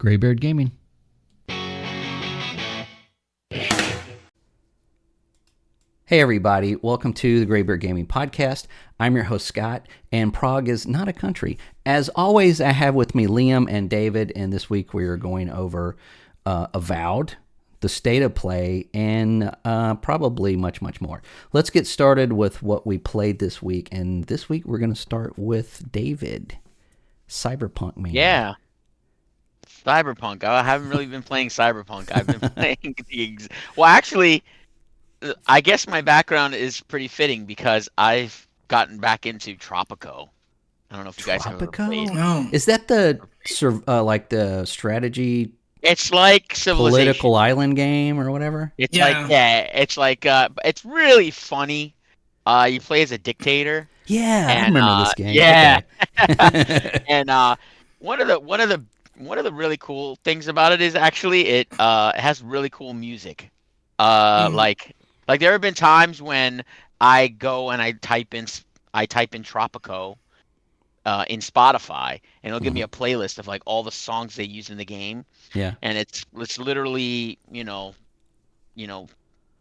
Graybeard Gaming. Hey everybody, welcome to the Graybeard Gaming Podcast. I'm your host Scott, and Prague is not a country. As always, I have with me Liam and David, and this week we are going over Avowed, the state of play, and probably much, much more. Let's get started with what we played this week, and this week we're going to start with David, Cyberpunk Man. Yeah. Cyberpunk. I haven't really been playing Cyberpunk. I've been playing well, actually, I guess my background is pretty fitting because I've gotten back into Tropico. I don't know if you guys have ever played. No. Is that the like the strategy? It's like Civilization. Political island game or whatever? It's it's really funny. You play as a dictator. Yeah, I remember this game. Yeah. Okay. And one of the really cool things about it is actually it has really cool music. Like there have been times when I go and I type in Tropico in Spotify, and it'll give me a playlist of like all the songs they use in the game. Yeah. And it's literally,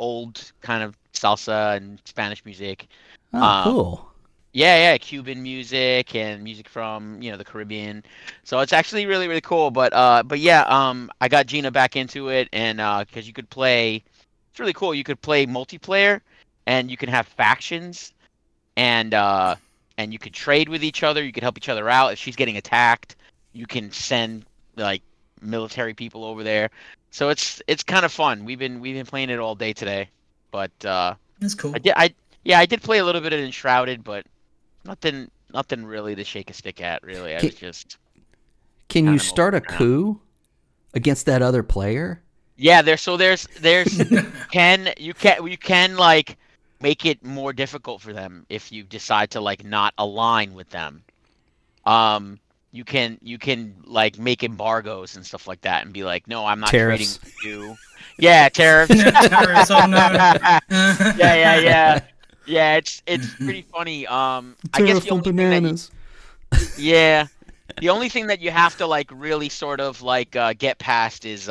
old kind of salsa and Spanish music. Oh, cool. Yeah, Cuban music and music from, the Caribbean. So it's actually really, really cool. But yeah, I got Gina back into it, and because you could play, it's really cool. You could play multiplayer, and you can have factions, and you could trade with each other. You could help each other out. If she's getting attacked, you can send like military people over there. So it's kind of fun. We've been playing it all day today, but That's cool. I did play a little bit of Enshrouded, but nothing really to shake a stick at. Really, Can you start a coup against that other player? Yeah, there's you can like make it more difficult for them if you decide to like not align with them. You can like make embargoes and stuff like that and be like, no, I'm not trading with you. Yeah, tariffs. Tariffs, oh no. Yeah, it's pretty funny. I guess Tariff on bananas. Yeah. The only thing that you have to like really sort of like get past is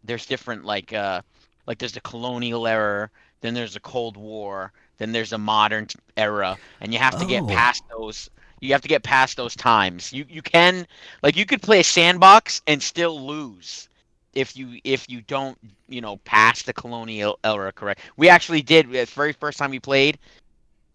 there's different like there's the colonial era, then there's the Cold War, then there's a modern era, and you have to get past those. You have to get past those times. You can you could play a sandbox and still lose if you don't pass the colonial era. Correct. We actually did the very first time we played.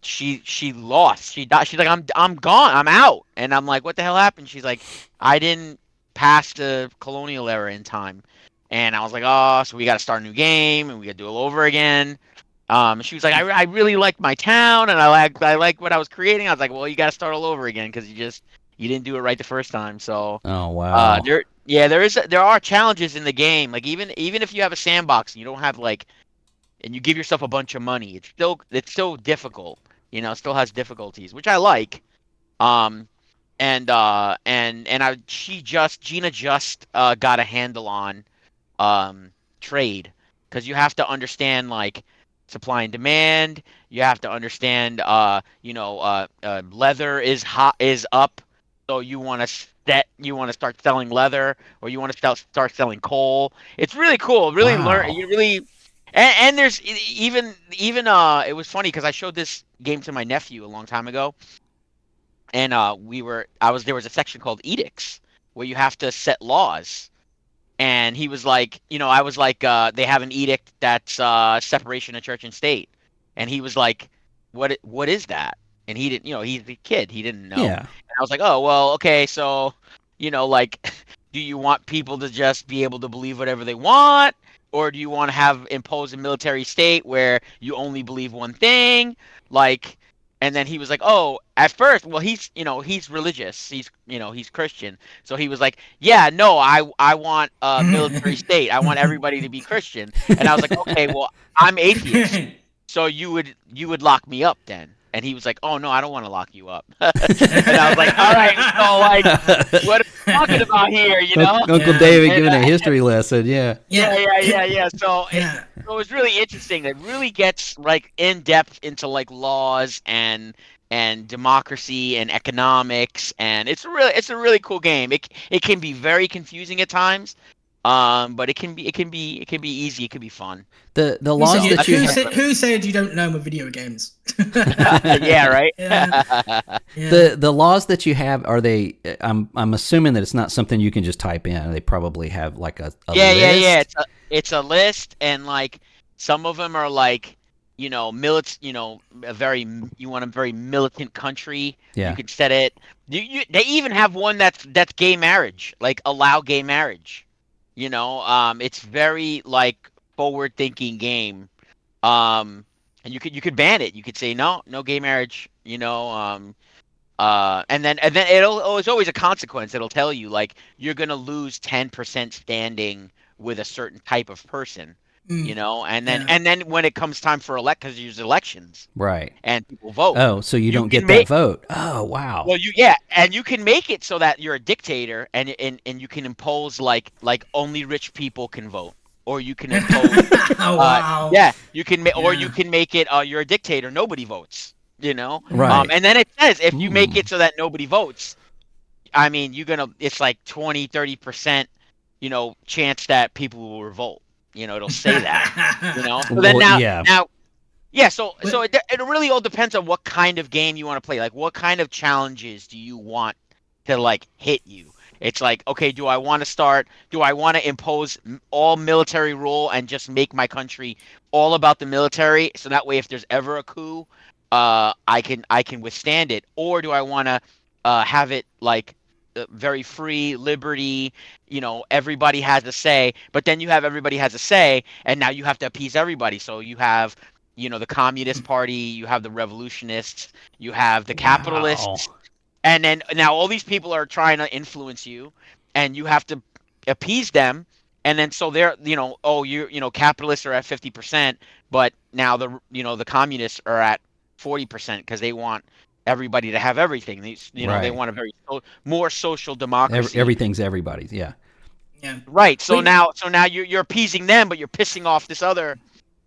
She lost. She died. She's like, I'm gone. I'm out. And I'm like, what the hell happened? She's like, I didn't pass the colonial era in time. And I was like, oh, so we got to start a new game and we got to do it all over again. She was like, I really liked my town and I like what I was creating. I was like, well, you got to start all over again because you didn't do it right the first time. So oh wow. There are challenges in the game. Like even if you have a sandbox and you don't have and you give yourself a bunch of money, it's still difficult. It still has difficulties, which I like. Gina just got a handle on trade, because you have to understand like supply and demand. You have to understand leather is up, so you want to start selling leather, or you want to start selling coal. It's really cool. Really learn. You really and there's even it was funny because I showed this game to my nephew a long time ago, and there was a section called edicts where you have to set laws. And he was like, I was like, they have an edict that's separation of church and state. And he was like, what is that? And he didn't, he's a kid. He didn't know. Yeah. And I was like, oh, well, okay. So, do you want people to just be able to believe whatever they want? Or do you want to impose a military state where you only believe one thing? And then he was like, oh, at first, well, he's religious. He's Christian. So he was like, yeah, no, I want a military state. I want everybody to be Christian. And I was like, okay, well, I'm atheist. So you would lock me up then. And he was like, oh, no, I don't want to lock you up. And I was like, all right, so what are we talking about here, Uncle David giving a history lesson, yeah. Yeah. So it was really interesting. It really gets in depth into laws and and democracy and economics, and it's a really cool game. It can be very confusing at times, but it can be easy. It can be fun. The Who laws said, that you who, have, said, who said you don't know with video games? Yeah, right. Yeah. Yeah. the laws that you have, are they? I'm assuming that it's not something you can just type in. They probably have like a Yeah, list. yeah, yeah. It's a list, and like some of them are like, you want a very militant country. You Yeah. could set it. They even have one that's gay marriage, like allow gay marriage. It's very like forward thinking game. And you could ban it. You could say no, no gay marriage. And then it's always a consequence. It'll tell you like you're gonna lose 10% standing with a certain type of person, and then Yeah. and then when it comes time for because there's elections Right. and people vote. Oh, so you don't can get make that vote. Oh, wow. Well, and you can make it so that you're a dictator, and you can impose like only rich people can vote, or you can impose Oh, wow. yeah, you can or Yeah. you can make it you're a dictator, nobody votes. Right. And then it says if you make Hmm. it so that nobody votes, I mean, it's like 20-30%, chance that people will revolt. It'll say that. So then Well, yeah. now, yeah. So But- it really all depends on what kind of game you want to play. Like, what kind of challenges do you want to like hit you? It's like, okay, do I want to impose all military rule and just make my country all about the military, so that way if there's ever a coup, I can withstand it, or do I want to have it like very free liberty, everybody has a say, but then you have everybody has a say, and now you have to appease everybody. So you have, the Communist Party, you have the revolutionists, you have the capitalists, and then now all these people are trying to influence you, and you have to appease them. And then so they're, capitalists are at 50%, but now the communists are at 40% because they want everybody to have everything. They Right. want a very more social democracy. Everything's everybody's. Yeah. Yeah. Right. So Wait. now you're appeasing them, but you're pissing off this other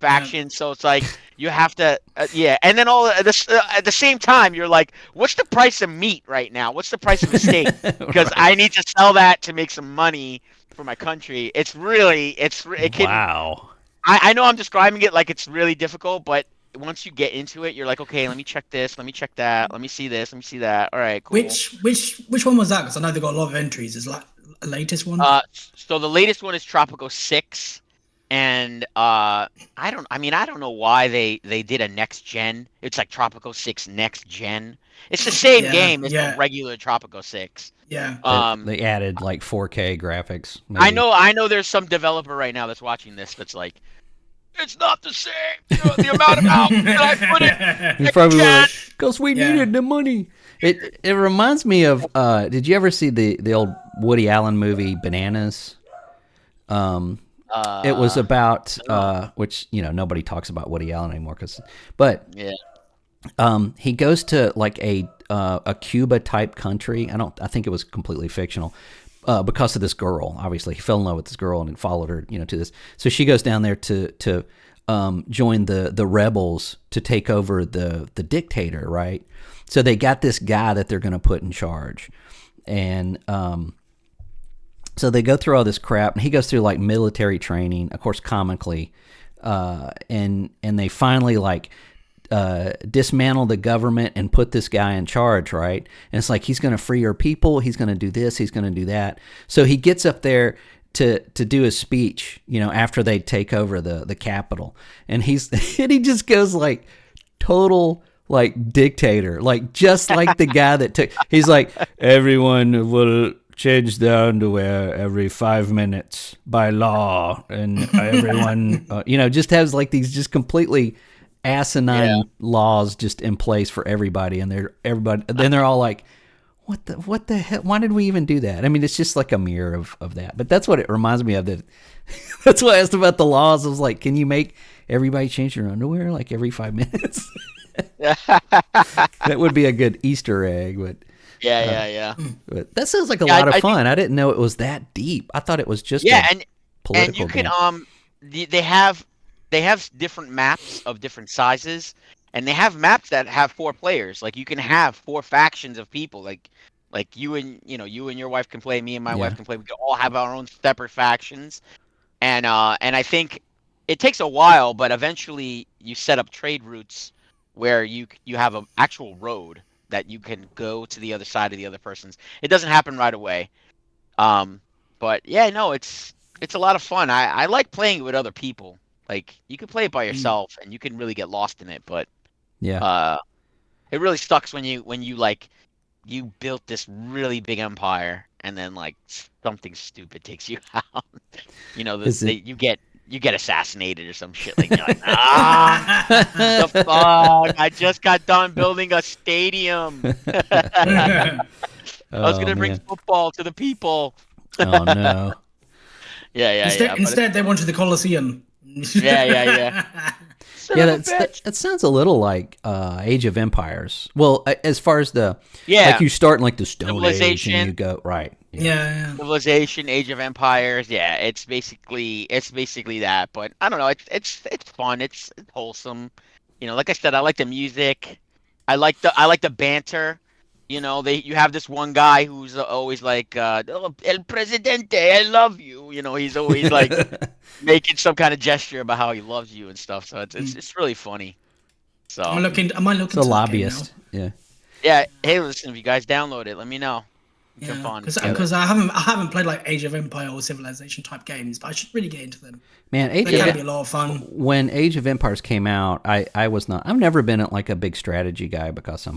faction. So it's like you have to, yeah. And then at the same time, you're like, what's the price of meat right now? What's the price of a steak? Because Right. I need to sell that to make some money for my country. It can. Wow. I know I'm describing it like it's really difficult, but once you get into it, you're like, okay, let me check this, let me check that, let me see this, let me see that. All right, cool. Which one was that? Because I know they got a lot of entries. Is like the latest one? So the latest one is Tropico 6, and I don't know why they did a next gen. It's like Tropico 6 next gen. It's the same Yeah, game as yeah. the regular Tropico 6. Yeah. They added like 4K graphics. I maybe. know there's some developer right now that's watching this that's like, it's not the same. The amount of hours that I put in. You probably Again. were because we Yeah. needed the money. It reminds me of. Did you ever see the old Woody Allen movie Bananas? It was about which nobody talks about Woody Allen anymore but Yeah. he goes to like a Cuba type country. I think it was completely fictional. Because of this girl, obviously he fell in love with this girl and followed her, to this. So she goes down there to join the rebels to take over the dictator, right? So they got this guy that they're going to put in charge, and so they go through all this crap, and he goes through like military training, of course, comically, and they finally like. Dismantle the government and put this guy in charge, right? And it's like he's going to free our people. He's going to do this. He's going to do that. So he gets up there to do his speech, after they take over the capital, and he just goes like total like dictator, like just like the guy that took. He's like, everyone will change their underwear every 5 minutes by law, and everyone, just has like these just completely asinine laws just in place for everybody, and then they're all like, what the hell, why did we even do that? I mean, it's just like a mirror of that. But that's what it reminds me of. That's why I asked about the laws. I was like, can you make everybody change their underwear like every 5 minutes? That would be a good Easter egg. But Yeah. but that sounds like a lot of fun. I didn't know it was that deep. I thought it was just and political you could game. they have different maps of different sizes, and they have maps that have 4 players. Like you can have 4 factions of people. Like you and your wife can play, me and my Yeah. wife can play. We can all have our own separate factions, and I think it takes a while, but eventually you set up trade routes where you have an actual road that you can go to the other side of the other person's. It doesn't happen right away. Um, but yeah, no, it's a lot of fun. I like playing it with other people. Like you can play it by yourself and you can really get lost in it, but Yeah. uh, it really sucks when you like you built this really big empire and then like something stupid takes you out. Is it? You get assassinated or some shit like that. Like, the fuck! I just got done building a stadium. I was Oh gonna bring man. football to the people. Oh no. Yeah. Instead, they wanted the Colosseum. Yeah. Son Yeah, of a bitch. that sounds a little like Age of Empires. Well, as far as like Yeah. you start in like the Stone Age Civilization. and you go right. Yeah. Civilization, Age of Empires. Yeah, it's basically that. But I don't know. It's fun. It's wholesome. Like I said, I like the music. I like the banter. You have this one guy who's always like, "Oh, El Presidente, I love you." He's always like making some kind of gesture about how he loves you and stuff. So it's really funny. So I might look It's a into that game lobbyist. now. Yeah. yeah, hey, listen, if you guys download it, let me know. We can Yeah, fun together. because I haven't played like Age of Empire or Civilization type games, but I should really get into them. Man, Age They of can be a lot of fun. when Age of Empires came out, I was not. I've never been like a big strategy guy because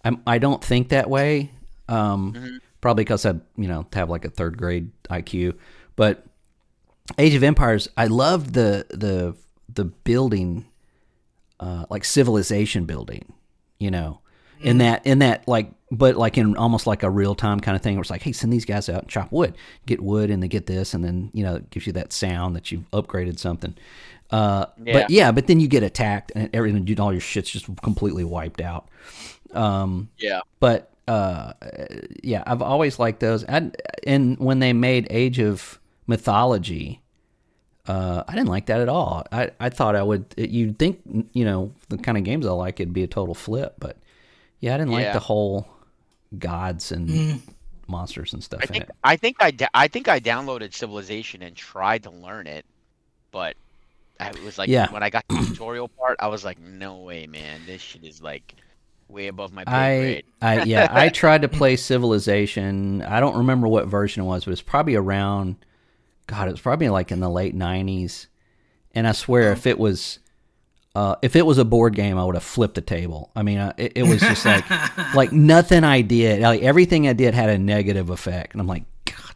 I don't think that way. Probably because I have like a 3rd grade IQ, but Age of Empires, I loved the building, like civilization building, in that like, but like in almost like a real time kind of thing where it's like, hey, send these guys out and chop wood, get wood, and they get this, and then it gives you that sound that you've upgraded something. But then you get attacked and everything, all your shit's just completely wiped out. But I've always liked those. And when they made Age of Mythology, I didn't like that at all. I thought you'd think, the kind of games I like, it'd be a total flip, but I didn't like the whole gods and monsters and stuff in it. I think I downloaded Civilization and tried to learn it, but it was like when I got the tutorial part, I was like, no way, man, this shit is like way above my pay grade. I tried to play Civilization. I don't remember what version it was, but it's probably around. God, it was probably like in the late 90s. And I swear, if it was a board game, I would have flipped the table. I mean, it was just like nothing I did, like everything I did had a negative effect. And I'm like, God,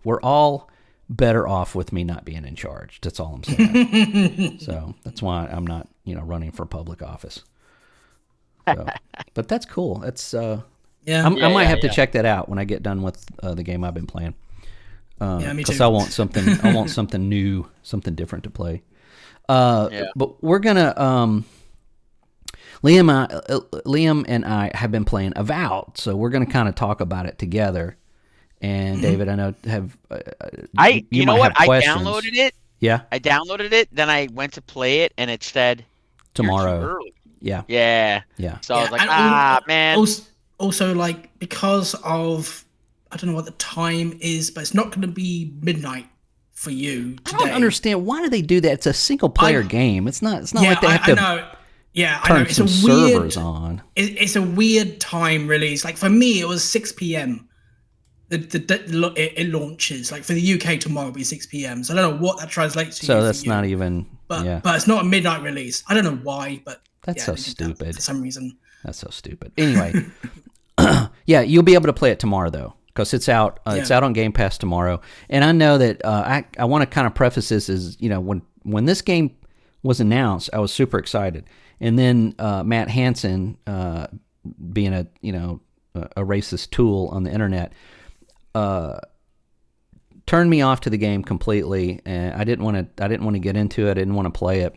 we're all better off with me not being in charge. That's all I'm saying. So that's why I'm not, running for public office. So, but that's cool. That's, I might have to check that out when I get done with the game I've been playing. Me too. Because I want something new, something different to play. But we're gonna Liam and I have been playing Avowed, so we're gonna kind of talk about it together. And David, I know you know what? I downloaded it. Yeah, I downloaded it. Then I went to play it, and it said tomorrow. You're too early. Yeah. So I was like, man. Also, like, because of, I don't know what the time is, but it's not going to be midnight for you today. I don't understand. Why do they do that? It's a single player game. It's not like they have to turn some servers on. It's a weird time release. Like, for me, it was 6 p.m. It launches. Like, for the UK, tomorrow will be 6 p.m. So I don't know what that translates to. So that's not even... But it's not a midnight release. I don't know why, but... That's so stupid. For some reason. That's so stupid. Anyway, you'll be able to play it tomorrow though, because it's out. It's out on Game Pass tomorrow. And I know that I want to kind of preface this as when this game was announced, I was super excited, and then Matt Hansen, being a racist tool on the internet, turned me off to the game completely, and I didn't want to get into it. I didn't want to play it.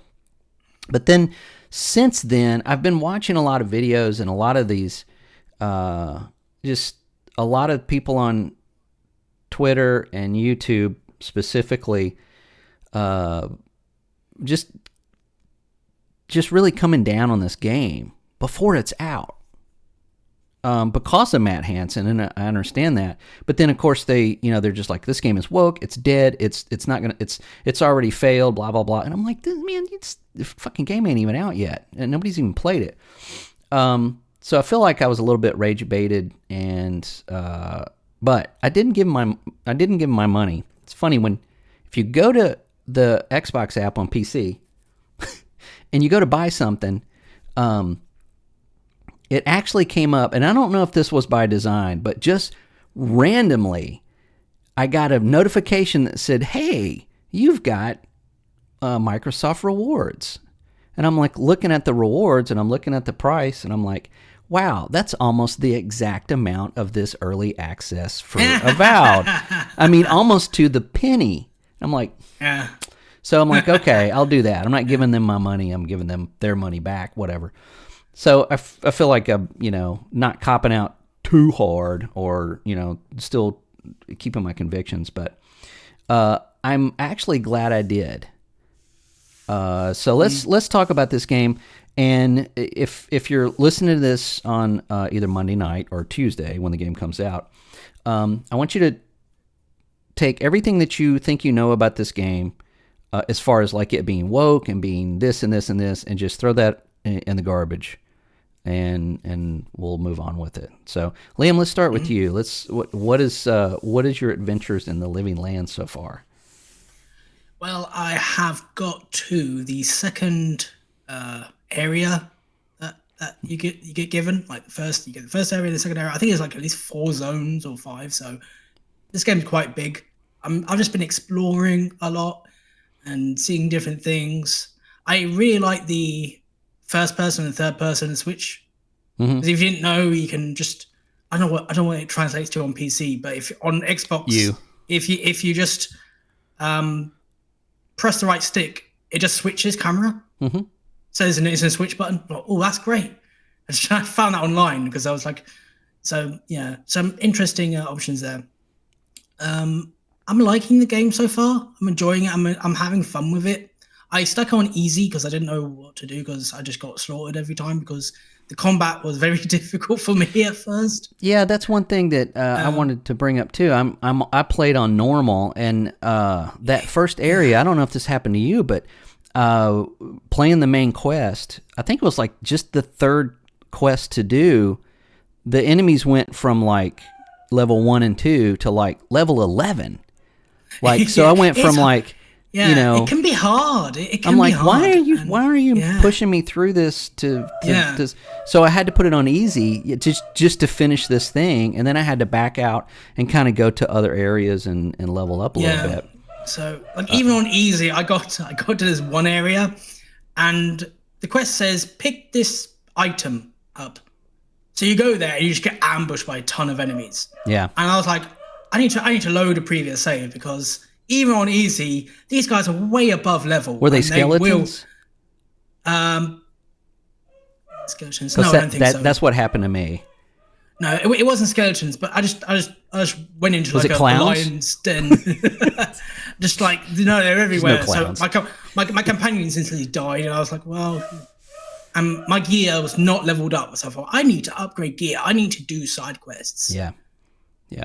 But then, since then, I've been watching a lot of videos and a lot of these, just a lot of people on Twitter and YouTube specifically, just just really coming down on this game before it's out. Because of Matt Hansen, and I understand that. But then, of course, they're just like, this game is woke, it's dead, it's not gonna, it's already failed, blah blah blah. And I'm like, the fucking game ain't even out yet, and nobody's even played it. So I feel like I was a little bit rage baited, and but I didn't give him my money. It's funny if you go to the Xbox app on PC, and you go to buy something. It actually came up, and I don't know if this was by design, but just randomly, I got a notification that said, hey, you've got Microsoft rewards. And I'm like looking at the rewards, and I'm looking at the price, and I'm like, wow, that's almost the exact amount of this early access for Avowed. I mean, almost to the penny. I'm like, Yeah. So I'm like, okay, I'll do that. I'm not giving them my money. I'm giving them their money back, whatever. So I feel like I'm, not copping out too hard, or, still keeping my convictions. But I'm actually glad I did. So let's talk about this game. And if you're listening to this on either Monday night or Tuesday when the game comes out, I want you to take everything that you think you know about this game, as far as like it being woke and being this and this and this, and just throw that in the garbage. And we'll move on with it. So, Liam, let's start with you. What is your adventures in the Living Land so far? Well, I have got to the second area that you get given. Like you get the first area, the second area. I think it's like at least 4 zones or 5. So this game's quite big. I've just been exploring a lot and seeing different things. I really like the first person and third person switch. Because if you didn't know, you can just, I don't know what it translates to on PC, but if on Xbox, if you just press the right stick, it just switches camera. So it's a switch button. Oh, that's great. I found that online because I was like, so yeah, some interesting options there. I'm liking the game so far. I'm enjoying it. I'm having fun with it. I stuck on easy because I didn't know what to do, because I just got slaughtered every time because the combat was very difficult for me at first. Yeah, that's one thing that I wanted to bring up too. I played on normal, and that first area, I don't know if this happened to you, but playing the main quest, I think it was like just the third quest to do, the enemies went from like level 1 and 2 to like level 11. Like, so I went from like, it can be hard. It can I'm like, be hard. why are you pushing me through this to this? So I had to put it on easy just to finish this thing, and then I had to back out and kind of go to other areas and level up a little bit. So like even on easy, I got to this one area, and the quest says pick this item up. So you go there and you just get ambushed by a ton of enemies. Yeah. And I was like, I need to load a previous save, because even on easy, these guys are way above level. Were they skeletons? Skeletons? No, I don't think so. That's what happened to me. No, it wasn't skeletons, but I just went into was like a lion's den. Just like, they're everywhere. No so my companions instantly died, and I was like, well, and my gear was not leveled up. So I thought, I need to upgrade gear. I need to do side quests. Yeah.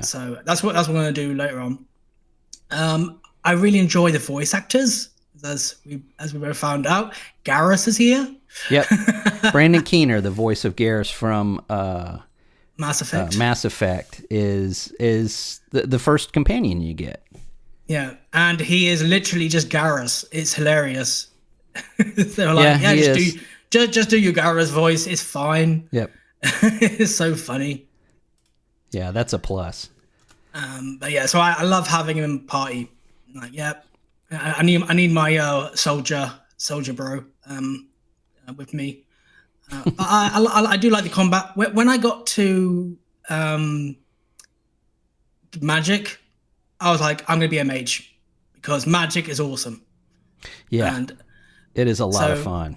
So that's what I'm going to do later on. I really enjoy the voice actors, as we both found out. Garrus is here. Yep. Brandon Keener, the voice of Garrus from Mass Effect. Mass Effect is the first companion you get. Yeah, and he is literally just Garrus. It's hilarious. They're like, just do your Garrus voice. It's fine. Yep. It's so funny. Yeah, that's a plus. But yeah, so I love having him in party. Like, I need my soldier bro with me. But I do like the combat. When I got to magic, I was like, I'm gonna be a mage, because magic is awesome. Yeah, and it is a lot of fun.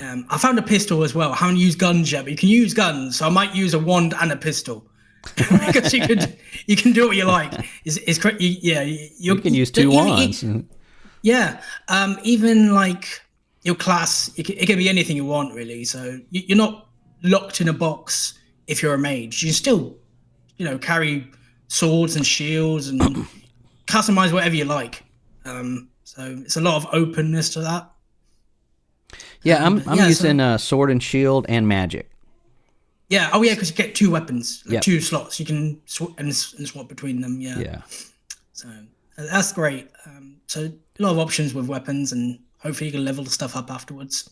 I found a pistol as well. I haven't used guns yet, but you can use guns, so I might use a wand and a pistol. Because you can do what you like. You can use 2 wands. Even like your class, it can be anything you want, really. So you're not locked in a box if you're a mage. You can still, carry swords and shields and customize whatever you like. So it's a lot of openness to that. Yeah, I'm using sword and shield and magic. Yeah. Oh, yeah, because you get 2 weapons, 2 slots. You can swap between them. Yeah. Yeah. So that's great. So a lot of options with weapons, and hopefully you can level the stuff up afterwards.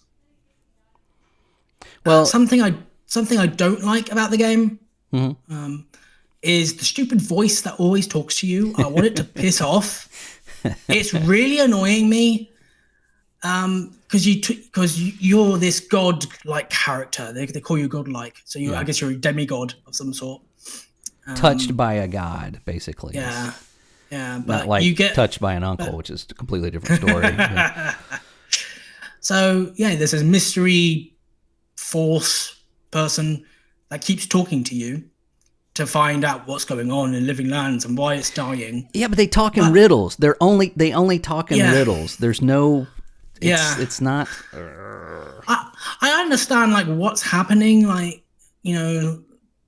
Well, something I don't like about the game is the stupid voice that always talks to you. I want it to piss off. It's really annoying me. Because you're this god-like character. They call you god-like. So I guess you're a demigod of some sort. Touched by a god, basically. Yeah. Yeah, but not like you get touched by an uncle, which is a completely different story. Yeah. So there's this mystery force person that keeps talking to you to find out what's going on in living lands and why it's dying. Yeah, but they talk in riddles. They only talk in riddles. There's no. It's not. I understand like what's happening, like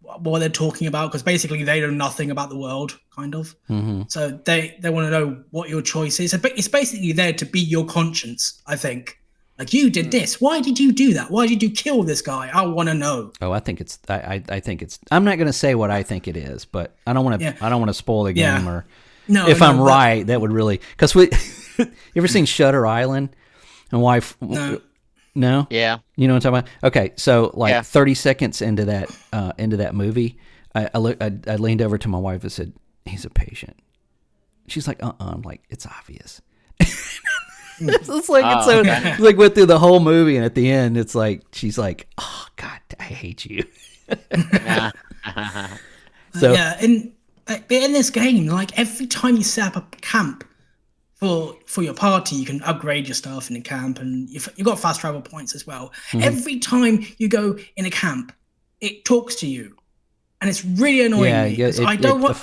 what they're talking about, because basically they know nothing about the world, kind of. Mm-hmm. So they want to know what your choice is. It's basically there to be your conscience, I think. Like, you did this. Why did you do that? Why did you kill this guy? I want to know. Oh, I think it's. I think it's. I'm not going to say what I think it is, but I don't want to. I don't want to spoil the game or. No, if I'm right, that would really, because we. You ever seen Shutter Island? And wife. No. Yeah. You know what I'm talking about? Okay, so 30 seconds into that movie, I leaned over to my wife and said, "He's a patient." She's like, I'm like, "It's obvious." It's like went through the whole movie, and at the end, it's like she's like, "Oh God, I hate you." So in this game, like every time you set up a camp for your party, you can upgrade your stuff in the camp, and you've got fast travel points as well. Mm-hmm. Every time you go in a camp, it talks to you, and it's really annoying me. I don't want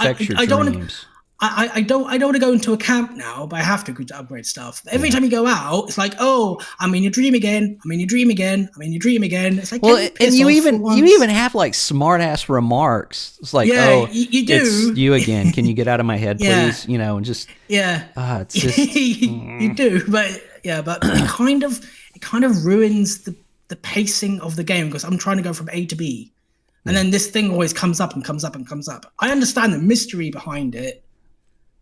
to go into a camp now, but I have to upgrade stuff. Every time you go out, it's like, oh, I'm in your dream again. I'm in your dream again. I'm in your dream again. It's like, well, and you even have like smart ass remarks. It's like, you do. It's you again. Can you get out of my head, please? And just it's just you do, but it kind of ruins the pacing of the game, because I'm trying to go from A to B, and then this thing always comes up and comes up and comes up. I understand the mystery behind it.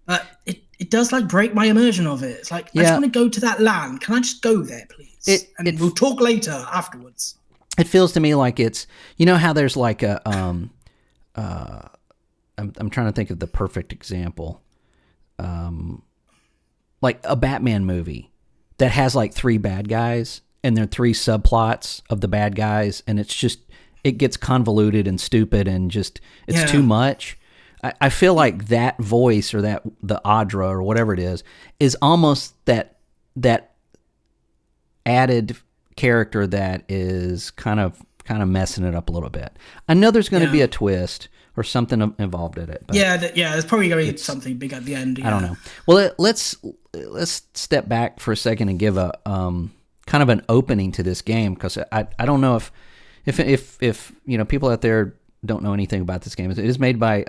But it does like break my immersion of it. It's like, I just want to go to that land. Can I just go there, please? We'll talk later afterwards. It feels to me like it's, how there's like a, I'm trying to think of the perfect example. Like a Batman movie that has like 3 bad guys, and there are 3 subplots of the bad guys, and it's just, it gets convoluted and stupid and just, it's too much. I feel like that voice, or the Audra or whatever it is almost that added character that is kind of messing it up a little bit. I know there's going to be a twist or something involved in it. But there's probably going to be something big at the end. Yeah. I don't know. Well, let's step back for a second and give a kind of an opening to this game, because I don't know if people out there don't know anything about this game. It is made by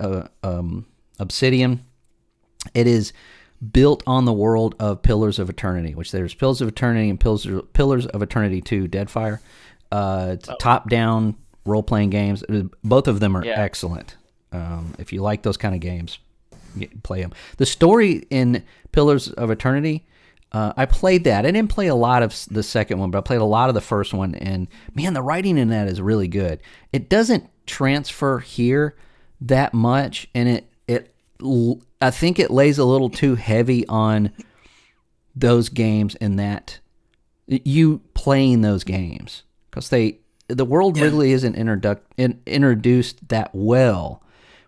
Obsidian. It is built on the world of Pillars of Eternity, which there's Pillars of Eternity and Pillars of Eternity 2 Deadfire. Top-down role-playing games. Both of them are excellent. If you like those kind of games, play them. The story in Pillars of Eternity, I played that. I didn't play a lot of the second one, but I played a lot of the first one, and man, the writing in that is really good. It doesn't transfer here that much, and I think it lays a little too heavy on those games, in that you playing those games, because the world really isn't introduced that well,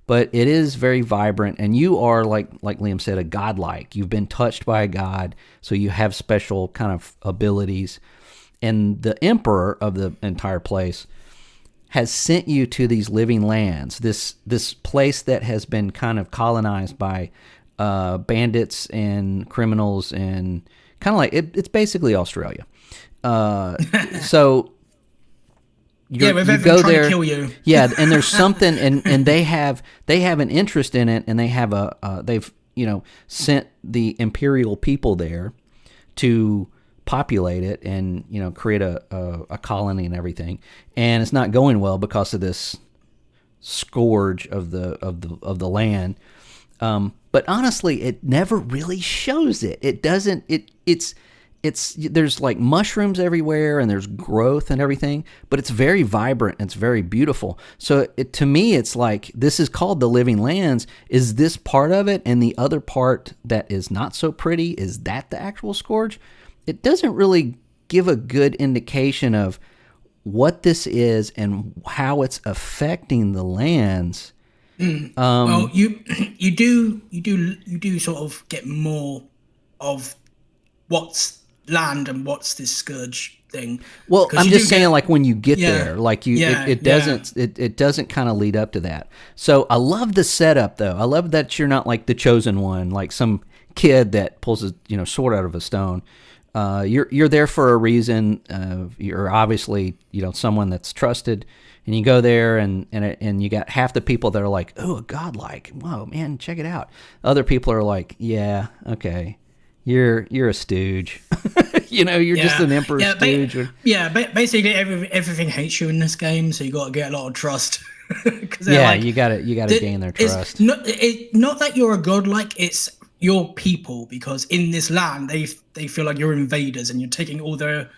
but it is very vibrant, and you are like Liam said, a godlike. You've been touched by a god, so you have special kind of abilities, and the emperor of the entire place has sent you to these living lands, this place that has been kind of colonized by bandits and criminals, and kind of like it's basically Australia. So with you everything go trying there, to kill you. yeah, and there's something, and they have an interest in it, and they have they've sent the imperial people there to populate it and create a colony and everything, and it's not going well because of this scourge of the land. But honestly, it never really shows it. It doesn't. It's there's like mushrooms everywhere and there's growth and everything, but it's very vibrant and it's very beautiful. So to me, it's like this is called the Living Lands. Is this part of it, and the other part that is not so pretty, is that the actual scourge? It doesn't really give a good indication of what this is and how it's affecting the lands. Well, you do sort of get more of what's land and what's this scourge thing. Well, I'm just saying, like when you get there, like it doesn't kind of lead up to that. So I love the setup, though. I love that you're not like the chosen one, like some kid that pulls a sword out of a stone. You're there for a reason. You're obviously someone that's trusted, and you go there and you got half the people that are like, oh, godlike, whoa, man, check it out. Other people are like, yeah, okay, you're a stooge. You're just an emperor stooge. Basically everything hates you in this game, so you got to get a lot of trust. You got to gain their trust. It's not that you're a godlike, it's your people, because in this land they feel like you're invaders and you're taking all their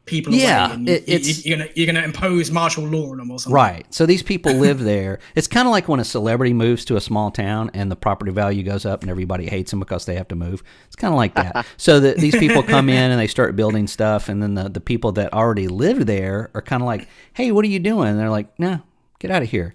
people away. And you're gonna impose martial law on them or something. Right. So these people live there. It's kind of like when a celebrity moves to a small town and the property value goes up and everybody hates them because they have to move. It's kind of like that. So these people come in and they start building stuff, and then the people that already live there are kind of like, hey, what are you doing? And they're like, nah, get out of here.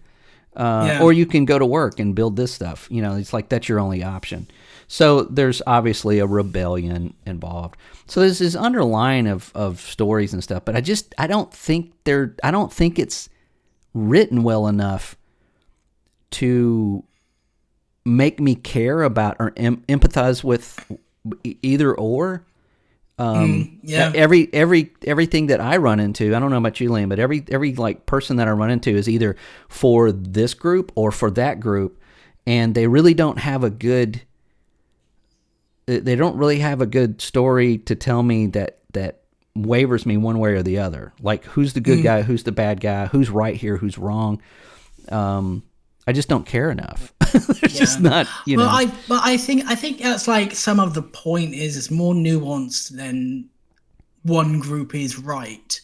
Or you can go to work and build this stuff. It's like that's your only option. So there's obviously a rebellion involved. So there's this underline of stories and stuff, but I don't think it's written well enough to make me care about or empathize with either or. Everything that I run into, I don't know about you, Liam, but every like person that I run into is either for this group or for that group, and they really don't have a good. They don't really have a good story to tell me that wavers me one way or the other. Like, who's the good guy, who's the bad guy, who's right here, who's wrong. I just don't care enough. There's just not, But I think that's like some of the point is it's more nuanced than one group is right.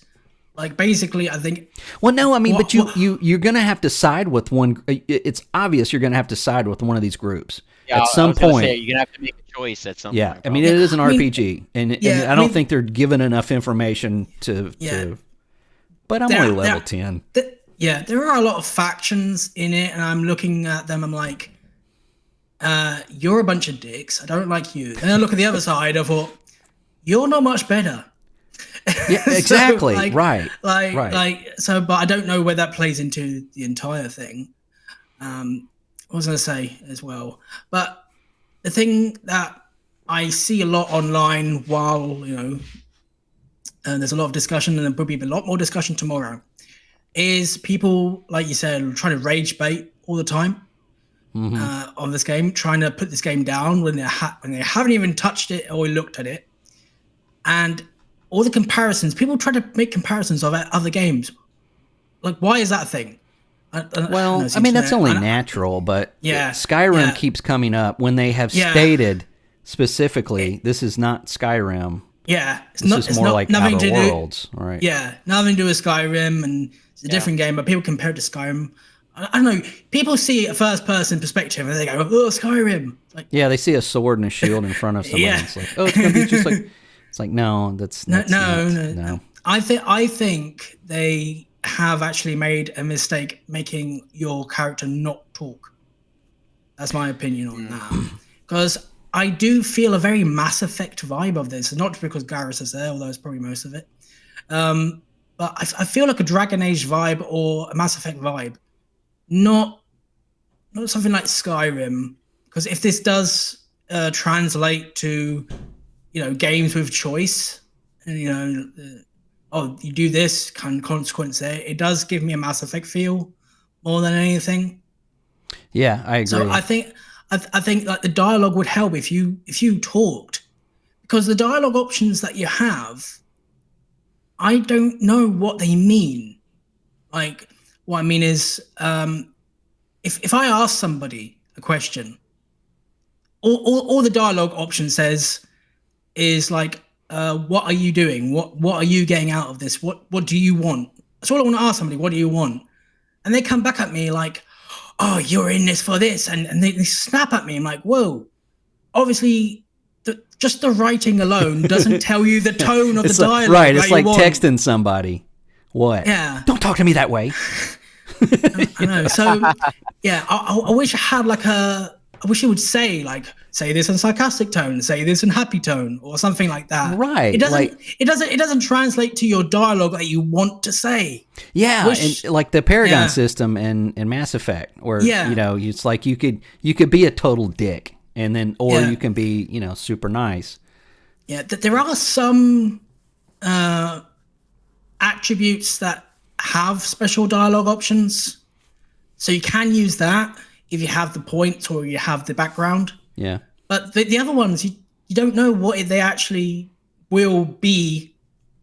Like, basically, I think. Well, no, I mean, but you're going to have to side with one. It's obvious you're going to have to side with one of these groups at some point. You're going to have to make a choice at some point. Yeah, I mean, it is an RPG, and I don't think they're given enough information to. But I'm only level 10. There are a lot of factions in it, and I'm looking at them. I'm like, you're a bunch of dicks. I don't like you. And I look at the other side. I thought, you're not much better. Yeah, exactly. Right. So, but I don't know where that plays into the entire thing. What was I going to say as well? But the thing that I see a lot online, while and there's a lot of discussion, and there'll be a lot more discussion tomorrow, is people, like you said, trying to rage bait all the time on this game, trying to put this game down when they haven't even touched it or looked at it, and all the comparisons. People try to make comparisons of other games. Like, why is that a thing? Well, I mean, that's only natural, but Skyrim keeps coming up when they have stated specifically, this is not Skyrim. Yeah, it's more like Outer Worlds, right? Yeah, nothing to do with Skyrim, and it's a different game, but people compare it to Skyrim. I don't know. People see a first-person perspective, and they go, "Oh, Skyrim!" Like, they see a sword and a shield in front of somebody. And it's like, oh, it's going to be just like. It's like, no, that's no. I think they have actually made a mistake making your character not talk. That's my opinion on that. Because I do feel a very Mass Effect vibe of this, not just because Garrus is there, although it's probably most of it. But I feel like a DragonAge vibe or a Mass Effect vibe, not something like Skyrim. Because if this does translate to games with choice oh, you do this kind of consequence there. It does give me a Mass Effect feel more than anything. Yeah, I agree. So I think like the dialogue would help if you talked, because the dialogue options that you have, I don't know what they mean. Like, what I mean is, if I ask somebody a question, all the dialogue option says is like, what are you doing? What are you getting out of this? What do you want? That's all I want to ask somebody. What do you want? And they come back at me like, oh, you're in this for this, and they snap at me. I'm like, whoa, obviously. Just the writing alone doesn't tell you the tone of the dialogue. Right, it's like texting somebody. What? Yeah. Don't talk to me that way. I know. So, yeah, I wish I had I wish it would say this in sarcastic tone, say this in happy tone, or something like that. Right. It doesn't translate to your dialogue that you want to say. Yeah, and like the Paragon system in Mass Effect, where it's like you could be a total dick. And then, or you can be, super nice. Yeah, there are some attributes that have special dialogue options. So you can use that if you have the points or you have the background. Yeah. But the other ones, you don't know what they actually will be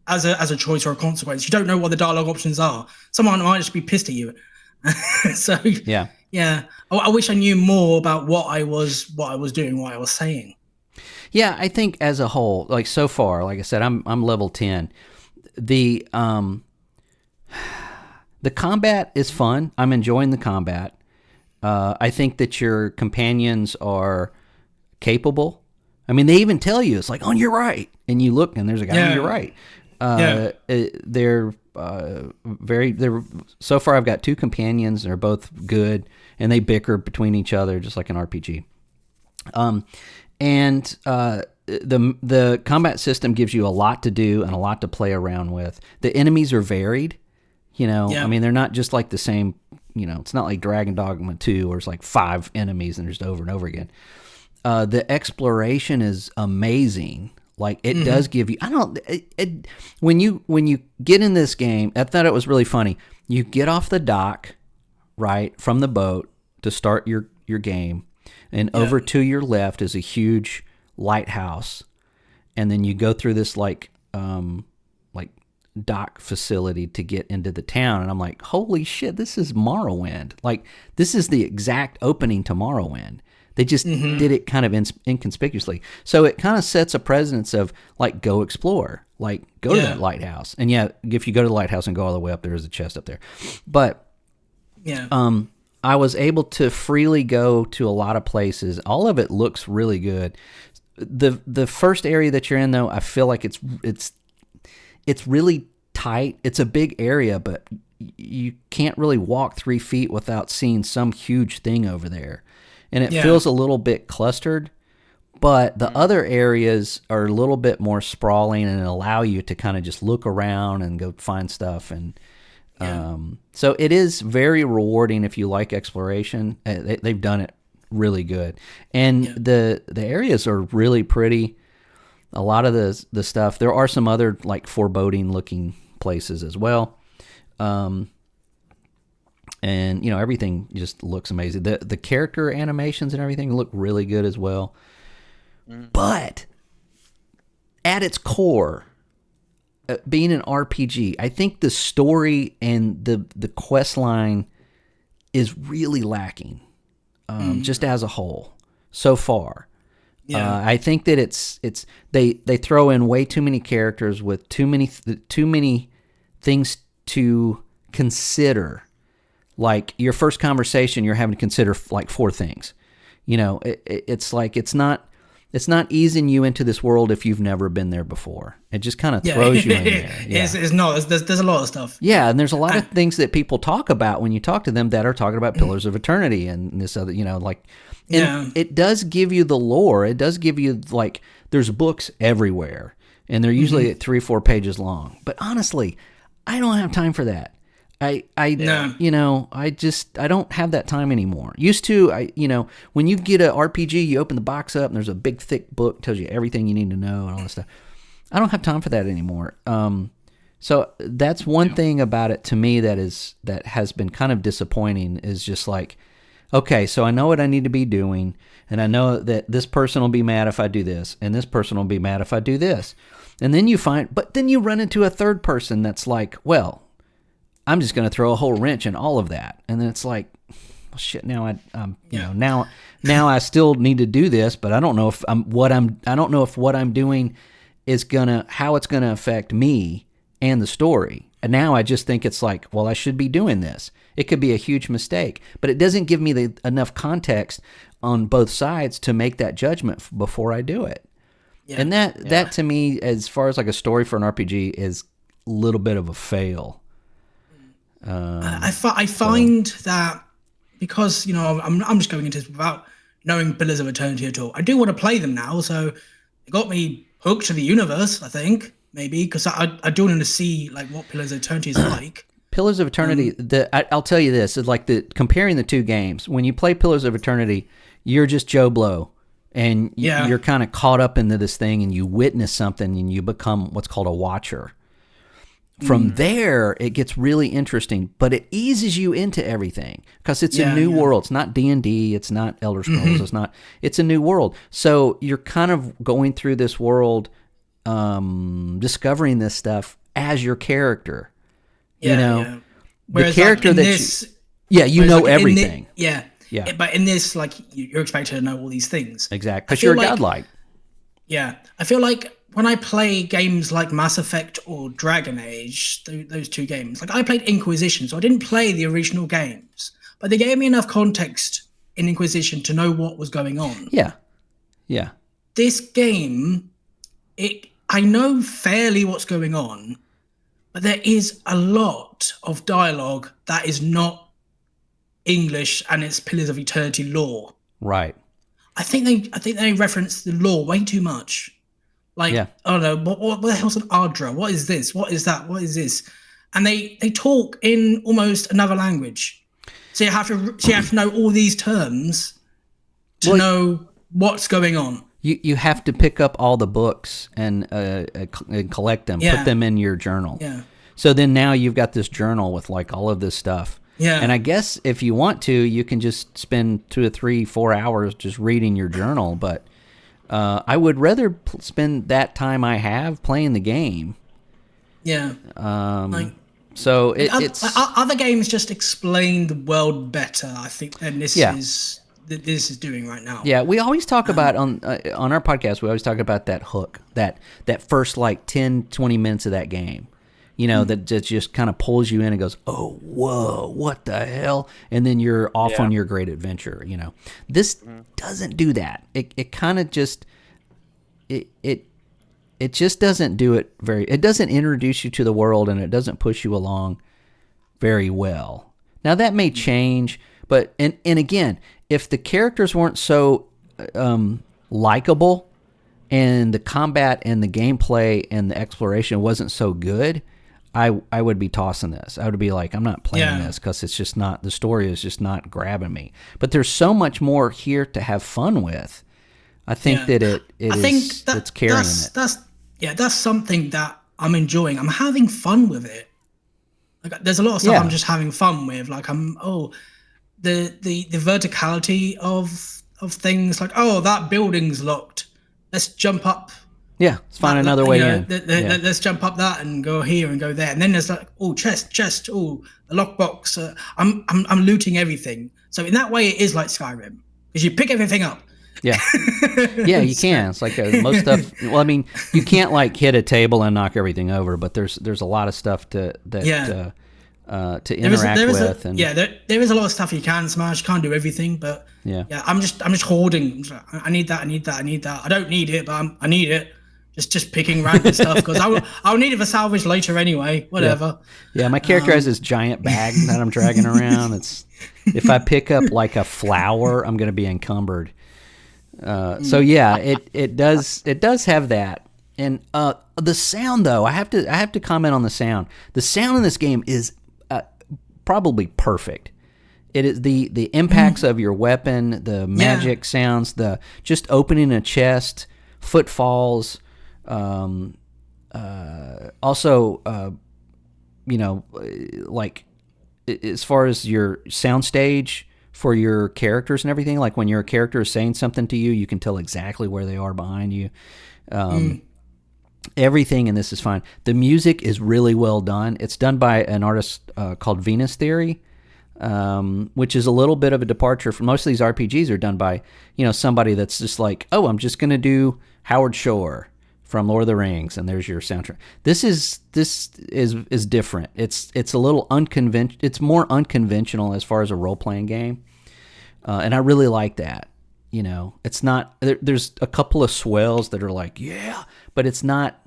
as a choice or a consequence. You don't know what the dialogue options are. Someone might just be pissed at you. So yeah. I wish I knew more about what I was doing, what I was saying. Yeah, I think as a whole, like so far, like I said, I'm level 10. The combat is fun. I'm enjoying the combat. I think that your companions are capable. I mean, they even tell you, it's like, on your right, and you look and there's a guy on your right. They're so far I've got 2 companions, and they're both good, and they bicker between each other just like an RPG. The combat system gives you a lot to do and a lot to play around with. The enemies are varied, I mean, they're not just like the same, it's not like Dragon Dogma 2 where it's like 5 enemies and just over and over again. The exploration is amazing. Like it does give you, when you get in this game, I thought it was really funny. You get off the dock, right, from the boat to start your game, and over to your left is a huge lighthouse, and then you go through this like dock facility to get into the town, and I'm like, holy shit, this is Morrowind. Like this is the exact opening to Morrowind. They just did it kind of inconspicuously. So it kind of sets a precedence of, like, go explore. Like, go to that lighthouse. And, if you go to the lighthouse and go all the way up, there is a chest up there. But I was able to freely go to a lot of places. All of it looks really good. The first area that you're in, though, I feel like it's really tight. It's a big area, but you can't really walk 3 feet without seeing some huge thing over there. And it feels a little bit clustered, but the other areas are a little bit more sprawling and allow you to kind of just look around and go find stuff. And so it is very rewarding if you like exploration. They've done it really good. And the areas are really pretty. A lot of the stuff, there are some other like foreboding looking places as well. And, everything just looks amazing. The character animations and everything look really good as well. But at its core, being an RPG, I think the story and the quest line is really lacking, just as a whole so far. I think that it's they throw in way too many characters with too many things to consider. Like your first conversation, you're having to consider like 4 things. It's like it's not easing you into this world if you've never been there before. It just kind of throws you in there. Yeah. It's not. There's a lot of stuff. Yeah, and there's a lot of things that people talk about when you talk to them that are talking about Pillars of Eternity and this other, it does give you the lore. It does give you like there's books everywhere, and they're usually 3 or 4 pages long. But honestly, I don't have time for that. I don't have that time anymore. Used to, when you get a RPG, you open the box up and there's a big thick book, tells you everything you need to know and all that stuff. I don't have time for that anymore. So that's one thing about it to me that has been kind of disappointing, is just like, okay, so I know what I need to be doing, and I know that this person will be mad if I do this, and this person will be mad if I do this. And then then you run into a third person that's like, well, I'm just going to throw a whole wrench in all of that. And then it's like, well, shit, now now I still need to do this, but I don't know if I don't know if what I'm doing is how it's going to affect me and the story. And now I just think it's like, well, I should be doing this. It could be a huge mistake, but it doesn't give me enough context on both sides to make that judgment before I do it. Yeah. And that to me, as far as like a story for an RPG, is a little bit of a fail. I find that because, you know, I'm just going into this without knowing Pillars of Eternity at all. I do want to play them now, so it got me hooked to the universe, I think, maybe, because I do want to see like what Pillars of Eternity is like. Pillars of Eternity, I'll tell you this, it's like comparing the two games. When you play Pillars of Eternity, you're just Joe Blow, and you're kind of caught up into this thing, and you witness something, and you become what's called a watcher. From there, it gets really interesting, but it eases you into everything because it's a new world. It's not D&D. It's not Elder Scrolls. It's a new world. So you're kind of going through this world, discovering this stuff as your character. Whereas the character like you know like everything. But in this, like, you're expected to know all these things. Exactly, because you're godlike. Yeah, I feel like when I play games like Mass Effect or DragonAge, those two games, like I played Inquisition, so I didn't play the original games, but they gave me enough context in Inquisition to know what was going on. Yeah. This game, I know fairly what's going on, but there is a lot of dialogue that is not English, and it's Pillars of Eternity lore. Right. I think they reference the lore way too much. Like, I don't know, what the hell's an Ardra? What is this? What is that? What is this? And they talk in almost another language. So you have to know all these terms to know what's going on. You have to pick up all the books and collect them, put them in your journal. Yeah. So then now you've got this journal with like all of this stuff. Yeah. And I guess if you want to, you can just spend 2 or 3, 4 hours just reading your journal, but I would rather spend that time I have playing the game. Yeah. So it's other games just explain the world better, I think, than this is doing right now. Yeah, we always talk about on our podcast. We always talk about that hook, that first like 10, 20 minutes of that game. You know, that just kind of pulls you in and goes, oh, whoa, what the hell? And then you're off on your great adventure, you know. This doesn't do that. It kind of just, it just doesn't do it it doesn't introduce you to the world, and it doesn't push you along very well. Now, that may change, but, and again, if the characters weren't so likable, and the combat and the gameplay and the exploration wasn't so good, I would be tossing this. I would be like, I'm not playing this because it's just not, the story is just not grabbing me. But there's so much more here to have fun with. I think that it's carrying it. That's something that I'm enjoying. I'm having fun with it. Like, there's a lot of stuff I'm just having fun with. Like the verticality of things. Like, oh, that building's locked. Let's jump up. Yeah, let's find another way in. Let's jump up that and go here and go there. And then there's like, oh, chest, oh, the lockbox. I'm looting everything. So in that way, it is like Skyrim, because you pick everything up. Yeah, yeah, you can. It's like most stuff. Well, I mean, you can't like hit a table and knock everything over, but there's a lot of stuff to interact with. There is a lot of stuff you can smash. Can't do everything, but I'm just hoarding. I'm just like, I need that. I don't need it, but I need it. Just picking random stuff because I'll need it for salvage later anyway. Whatever. Yeah, my character has this giant bag that I'm dragging around. It's if I pick up like a flower, I'm going to be encumbered. So yeah, it does have that. And the sound, though, I have to comment on the sound. The sound in this game is probably perfect. It is the impacts of your weapon, the magic sounds, the just opening a chest, footfalls, also, like as far as your soundstage for your characters and everything, like when your character is saying something to you, you can tell exactly where they are behind you. Everything in this is fine. The music is really well done. It's done by an artist called Venus Theory, which is a little bit of a departure from most of these RPGs are done by, somebody that's just like, oh, I'm just going to do Howard Shore from Lord of the Rings, and there's your soundtrack. This is different. It's a little unconventional. It's more unconventional as far as a role playing game, and I really like that. It's not. There's a couple of swells that are like, yeah, but it's not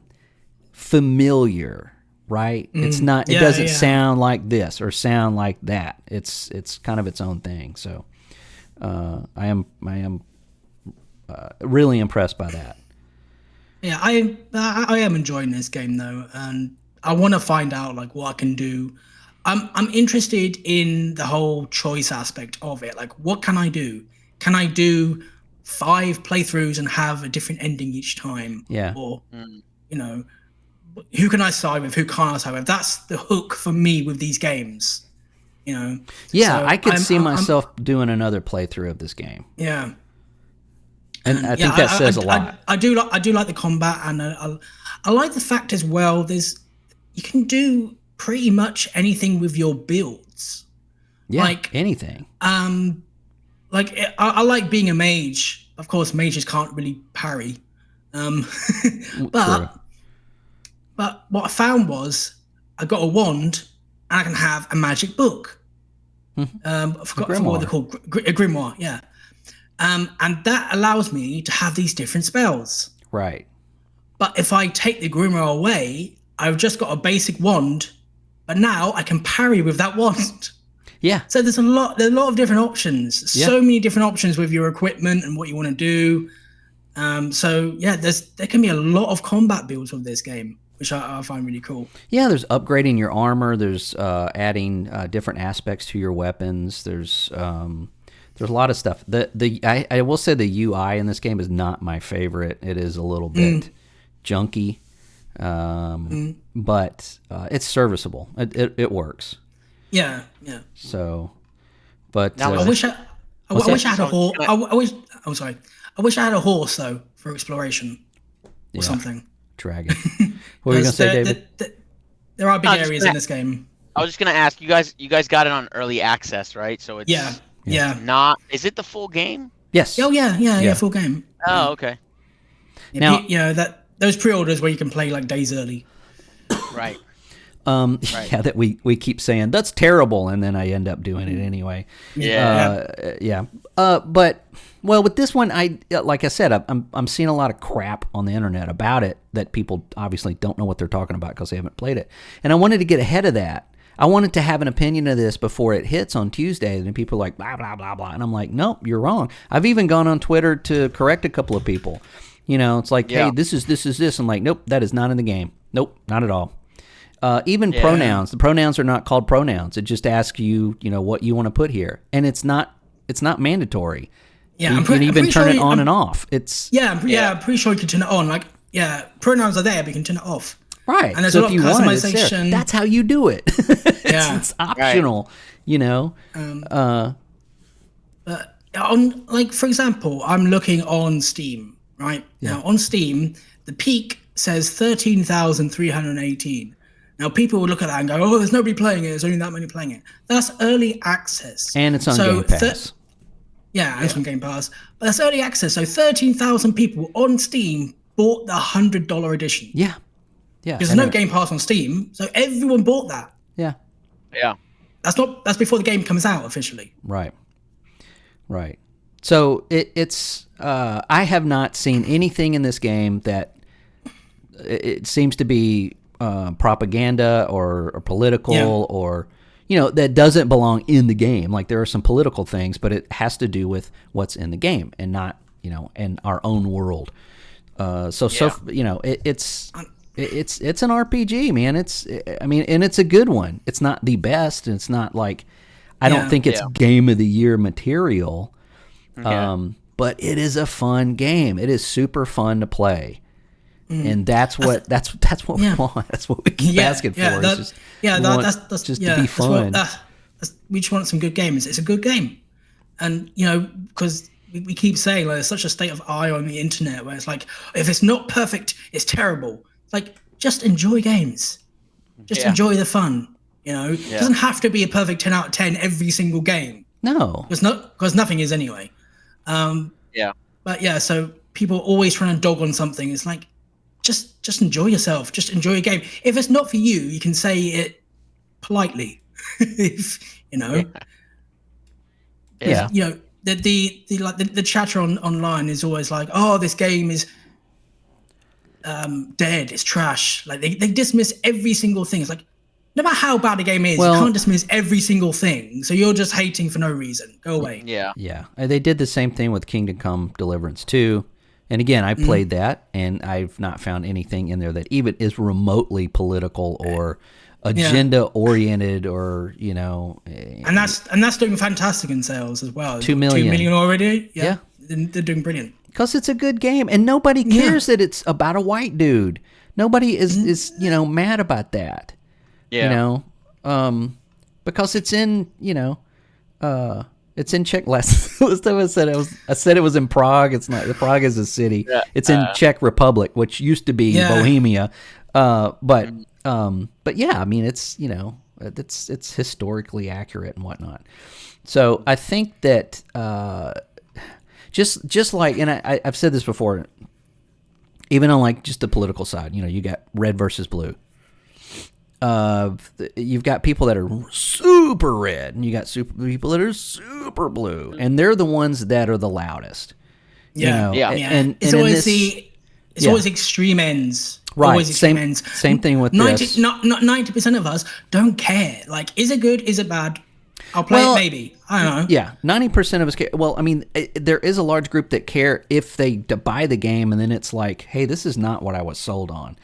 familiar, right? It's not. It doesn't sound like this or sound like that. It's kind of its own thing. So, I am really impressed by that. Yeah, I am enjoying this game though, and I want to find out like what I can do. I'm interested in the whole choice aspect of it. Like, what can I do? Can I do 5 playthroughs and have a different ending each time? Yeah. Or who can I side with? Who can't I side with? That's the hook for me with these games. Yeah, So I could see myself doing another playthrough of this game. Yeah. And I think that says a lot. I do like the combat, and I like the fact as well. You can do pretty much anything with your builds. Yeah, like anything. I like being a mage. Of course, mages can't really parry. But what I found was I got a wand and I can have a magic book. I forgot what they're called. A grimoire. Yeah. And that allows me to have these different spells. Right. But if I take the grimoire away, I've just got a basic wand, but now I can parry with that wand. Yeah. So there's a lot of different options. Yeah. So many different options with your equipment and what you want to do. There can be a lot of combat builds with this game, which I find really cool. Yeah, there's upgrading your armor. There's adding different aspects to your weapons. There's a lot of stuff. I will say the UI in this game is not my favorite. It is a little bit junky, but it's serviceable. It works. Yeah. So, but now, I wish I had a horse. I wish I had a horse though for exploration or something. Dragon. What were you gonna say, David? There are big areas in this game. I was just gonna ask you guys. You guys got it on early access, right? So it's Yeah. Not. Is it the full game? Yes. Oh yeah, full game. Oh, okay. Yeah, now, that those pre-orders where you can play like days early. Right. Right. Yeah, that we keep saying that's terrible, and then I end up doing it anyway. Yeah. But with this one, like I said, I'm seeing a lot of crap on the internet about it that people obviously don't know what they're talking about because they haven't played it, and I wanted to get ahead of that. I wanted to have an opinion of this before it hits on Tuesday, and people are like, blah, blah, blah, blah. And I'm like, nope, you're wrong. I've even gone on Twitter to correct a couple of people. It's like, hey, this is this. I'm like, nope, that is not in the game. Nope, not at all. Even pronouns. The pronouns are not called pronouns. It just asks you, what you want to put here. And it's not mandatory. Yeah, you can even turn it on and off. I'm pretty sure you can turn it on. Like, pronouns are there, but you can turn it off. Right. And there's a lot of customization. That's how you do it. It's optional, But on, like, for example, I'm looking on Steam, right? Yeah. Now, on Steam, the peak says 13,318. Now, people will look at that and go, oh, there's nobody playing it. There's only that many playing it. That's early access. And it's on Game Pass. And it's on Game Pass. But that's early access. So 13,000 people on Steam bought the $100 edition. Yeah. Yeah. Because there's no Game Pass on Steam. So everyone bought that. Yeah. Yeah. That's before the game comes out officially. Right. So it's I have not seen anything in this game that it seems to be propaganda or political or that doesn't belong in the game. Like there are some political things, but it has to do with what's in the game and not in our own world. It's an RPG, man. And it's a good one. It's not the best. It's not like I don't think it's game of the year material. But it is a fun game. It is super fun to play. And that's what we want. That's what we keep asking for. That's just to be fun. We just want some good games. It's a good game, and because we keep saying like there's such a state of eye on the internet where it's like if it's not perfect, it's terrible. Like just enjoy games, just enjoy the fun. It doesn't have to be a perfect 10 out of 10 every single game. No, because nothing is anyway. But so people always trying to dog on something. It's like. Just enjoy yourself. Just enjoy a game. If it's not for you, you can say it politely. The chatter online is always like, oh, this game is dead. It's trash. Like they dismiss every single thing. It's like no matter how bad a game is, you can't dismiss every single thing. So you're just hating for no reason. Go away. Yeah. They did the same thing with Kingdom Come Deliverance 2. And again, I played that, and I've not found anything in there that even is remotely political or agenda-oriented, or And that's doing fantastic in sales as well. 2 million. 2 million already. Yeah. They're doing brilliant. Because it's a good game, and nobody cares that it's about a white dude. Nobody is mad about that. Yeah. Because it's in it's in Czech. Last time I said it was in Prague. It's not. Prague is a city. It's in Czech Republic, which used to be Bohemia. But yeah, I mean, it's it's historically accurate and whatnot. So I think that just like, and I've said this before, even on like just the political side, you got red versus blue. You've got people that are super red, and you got people that are super blue, and they're the ones that are the loudest. And it's always it's always extreme ends. Right. Always extreme ends. Same thing with 90% of us don't care. Like, is it good? Is it bad? I'll play it maybe. I don't know. Yeah, 90% of us care. Well, I mean, there is a large group that care if they buy the game, and then it's like, hey, this is not what I was sold on.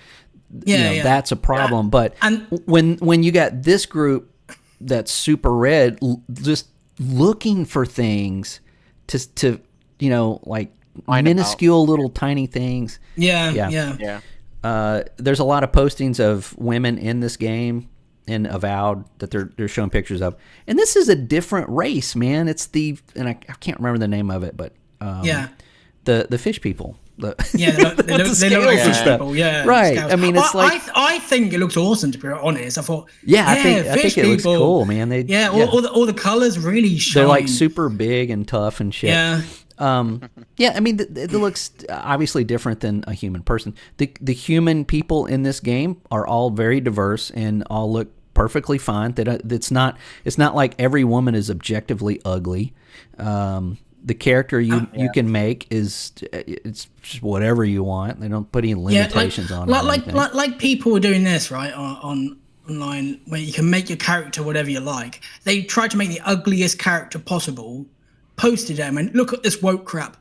That's a problem. But when you got this group that's super red, just looking for things to like minuscule little tiny things. Yeah. There's a lot of postings of women in this game in Avowed that they're showing pictures of, and this is a different race, man. It's and I can't remember the name of it, but the fish people. They look like fish people. Yeah, right. Scouts. I mean, it's I think it looks awesome, to be honest. I thought, I think it looks cool, man. All the colors really shine. They're like super big and tough and shit. Yeah. I mean, it looks obviously different than a human person. The human people in this game are all very diverse and all look perfectly fine. It's not like every woman is objectively ugly. The character you can make it's just whatever you want. They don't put any limitations on it. Like people are doing this right on online, where you can make your character whatever you like. They try to make the ugliest character possible, posted them, and look at this woke crap.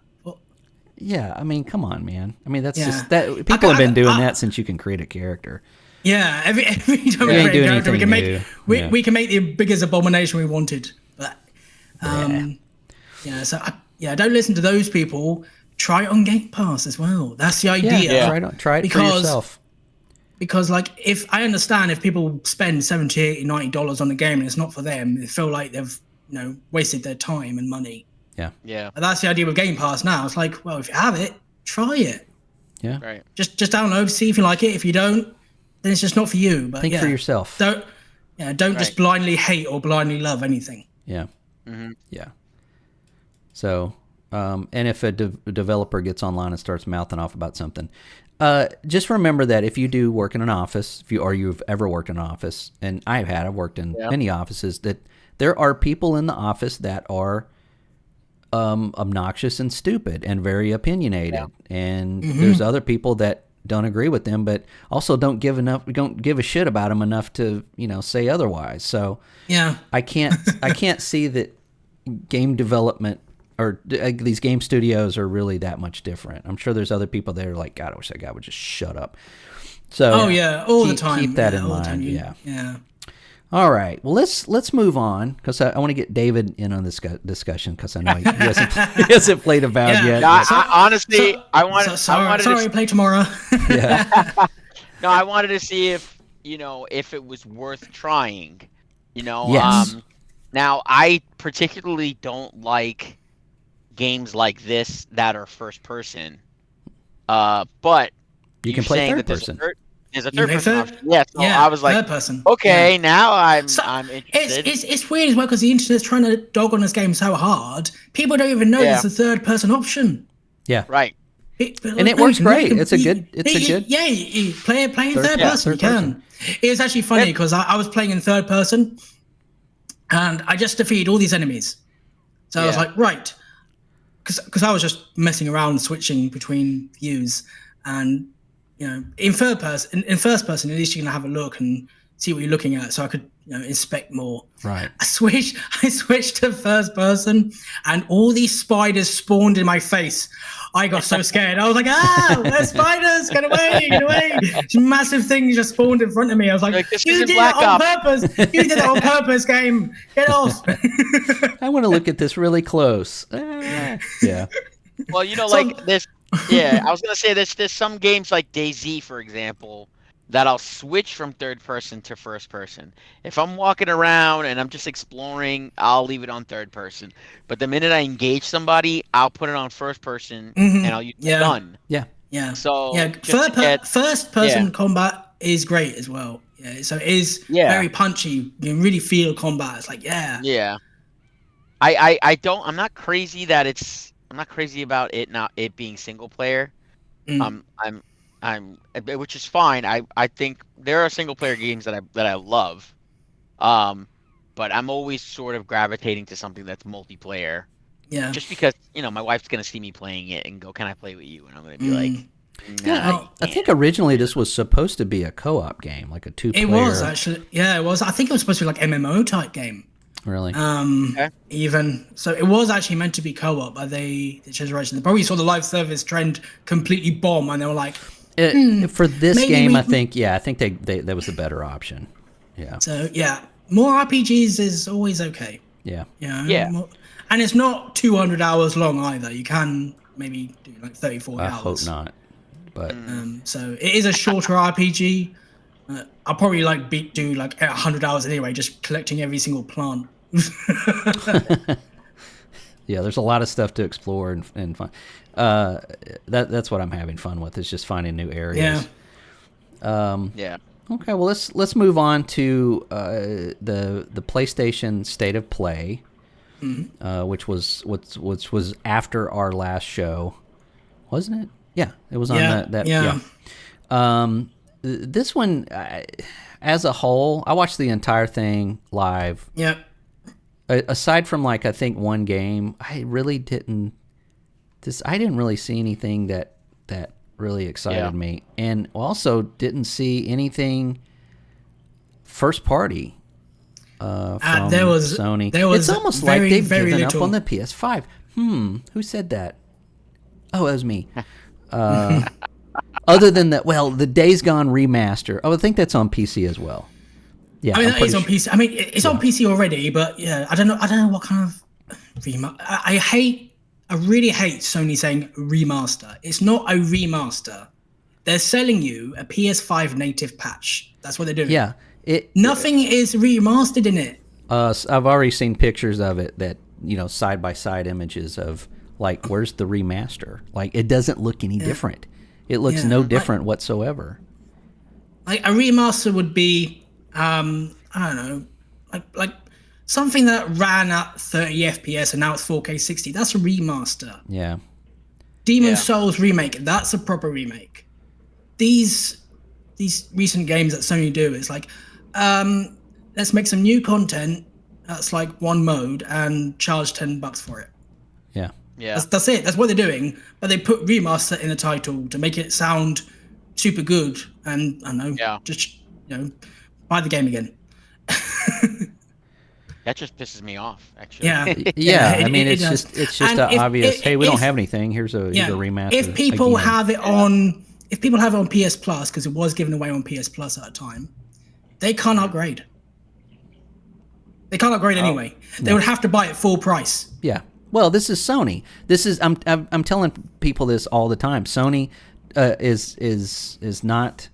Yeah, I mean, come on, man. I mean, that's just that. People have been doing that since you can create a character. Yeah, every time we create a character, we can make the biggest abomination we wanted. But don't listen to those people. Try it on Game Pass as well. That's the idea. Yeah. Try it for yourself. Because, like, if I understand if people spend $70, $80, $90 on a game and it's not for them, they feel like they've wasted their time and money. Yeah. But that's the idea with Game Pass now. It's like, well, if you have it, try it. Yeah. Right. Just download, see if you like it. If you don't, then it's just not for you. But think for yourself. Don't just blindly hate or blindly love anything. Yeah. Mm-hmm. Yeah. So, and if a developer gets online and starts mouthing off about something, just remember that if you do work in an office, you've ever worked in an office, and I've worked in many offices, that there are people in the office that are obnoxious and stupid and very opinionated, and there's other people that don't agree with them, but also don't give a shit about them enough to say otherwise. So I can't see that game development or these game studios are really that much different. I'm sure there's other people that are like, God, I wish that guy would just shut up. So all the time. Keep that in mind. Yeah. All right. Well, let's move on, because I want to get David in on this discussion, because I know he hasn't played Avowed yet. Honestly, I want to play tomorrow. Yeah. No, I wanted to see if if it was worth trying. Yes. Now I particularly don't like games like this that are first person. But You you can play saying third that person. there's a You third may person third, option. Yeah, so I yeah, was like, third person. Yeah. okay, now So I'm it's interested. it's weird as well because the internet's trying to dog on this game so hard. People don't even know Yeah. there's a third person option. Yeah. Right. And it works great. It's a good. Yeah, you play in third yeah, person. You third person. can. It was actually funny because I was playing in third person, and I just defeated all these enemies. So I was Yeah. like, right, because I was just messing around, switching between views, and in third person, in first person, at least you can have a look and see what you're looking at, so I could inspect more. Right. I switched to first person, and all these spiders spawned in my face. I got so scared. I was like, there's spiders! Get away! Get away! These massive things just spawned in front of me. I was like, this you isn't did it Black on Ops." purpose! You did it on purpose, game! Get off! I want to look at this really close. Yeah. Well, like this. Yeah, I was gonna say there's some games like DayZ, for example, that I'll switch from third person to first person. If I'm walking around and I'm just exploring, I'll leave it on third person. But the minute I engage somebody, I'll put it on first person and I'll use the gun. Yeah. Yeah. So yeah, first person combat is great as well. Yeah, so it is very punchy. You can really feel combat. It's like Yeah. I'm not crazy about it being single player. Which is fine. I think there are single player games that I love. But I'm always sort of gravitating to something that's multiplayer. Yeah. Just because, my wife's gonna see me playing it and go, "Can I play with you?" And I'm gonna be like, "Nah, Yeah, I think originally this was supposed to be a co-op game, like a two-player. It was actually. Yeah, it was. I think it was supposed to be like MMO type game. Really? Even so, it was actually meant to be co-op, but they changed direction. They probably saw the live service trend completely bomb, and they were like, for this game, I think they that was a better option. Yeah. So yeah, more RPGs is always okay. Yeah. Yeah. And it's not 200 hours long either. You can maybe do like 30, 40 hours. I hope not. But so it is a shorter RPG. I'll probably do like 100 hours anyway, just collecting every single plant. Yeah, there's a lot of stuff to explore and fun. That's what I'm having fun with, is just finding new areas. Yeah. Okay, well let's move on to the PlayStation State of Play, which was after our last show, wasn't it? Yeah, it was on that. Yeah. This one, as a whole, I watched the entire thing live. Yeah. Aside from I think one game, I really didn't. I didn't really see anything that really excited me, and also didn't see anything first party from Sony. It's almost like they've given up on the PS5. Who said that? Oh, it was me. Other than that, the Days Gone remaster. Oh, I think that's on PC as well. Yeah, I mean, that is on PC. I mean, it's on PC already, but I don't know what kind of remaster. I really hate Sony saying remaster. It's not a remaster. They're selling you a PS5 native patch. That's what they're doing. Yeah, nothing is remastered in it. I've already seen pictures of it that side by side images of where's the remaster? It doesn't look any different. It looks no different whatsoever. A remaster would be, I don't know, like something that ran at 30 FPS and now it's 4K 60. That's a remaster. Yeah. Demon's Souls remake. That's a proper remake. These recent games that Sony do is let's make some new content that's one mode and charge $10 for it. Yeah. Yeah. That's it. That's what they're doing. But they put remaster in the title to make it sound super good. And I don't know, just buy the game again. That just pisses me off, actually. Yeah. I mean, it's just an obvious. Hey, we don't have anything. Here's a remaster. If people have it on PS Plus, because it was given away on PS Plus at the time, they can't upgrade. They can't upgrade anyway. They would have to buy it full price. Yeah. Well, this is Sony. I'm telling people this all the time. Sony is not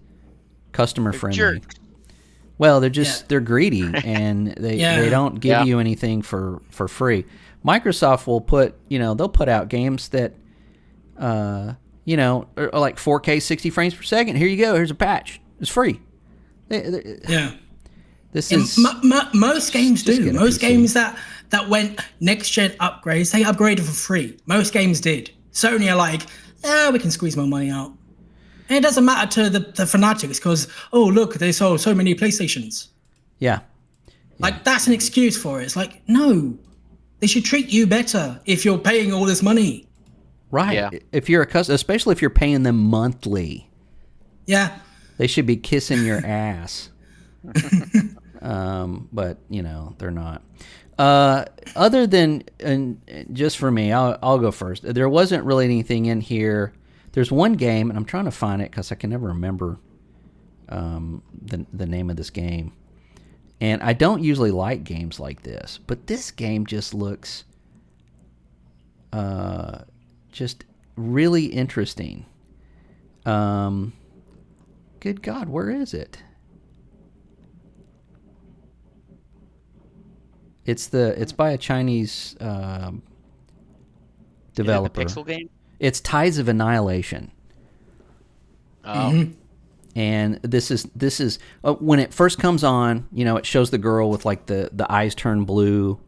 customer friendly. jerks. Well, they're greedy and they don't give you anything for free. Microsoft will they'll put out games that are like 4K 60 frames per second. Here you go. Here's a patch. It's free. This is most games do. Most games that went next gen upgrades, they upgraded for free. Most games did. Sony are like, we can squeeze more money out. And it doesn't matter to the fanatics because, oh, look, they sold so many PlayStations. Yeah. Like, that's an excuse for it. It's like, no, they should treat you better if you're paying all this money. Right. Yeah. If you're a customer, especially if you're paying them monthly. Yeah. They should be kissing your ass. But, they're not. Other than, and just for me, I'll go first. There wasn't really anything in here. There's one game, and I'm trying to find it because I can never remember the name of this game. And I don't usually like games like this, but this game just looks just really interesting. Good God, where is it? It's by a Chinese developer. Is it a pixel game? It's Tides of Annihilation. Oh. And this is when it first comes on, it shows the girl with like the eyes turn blue,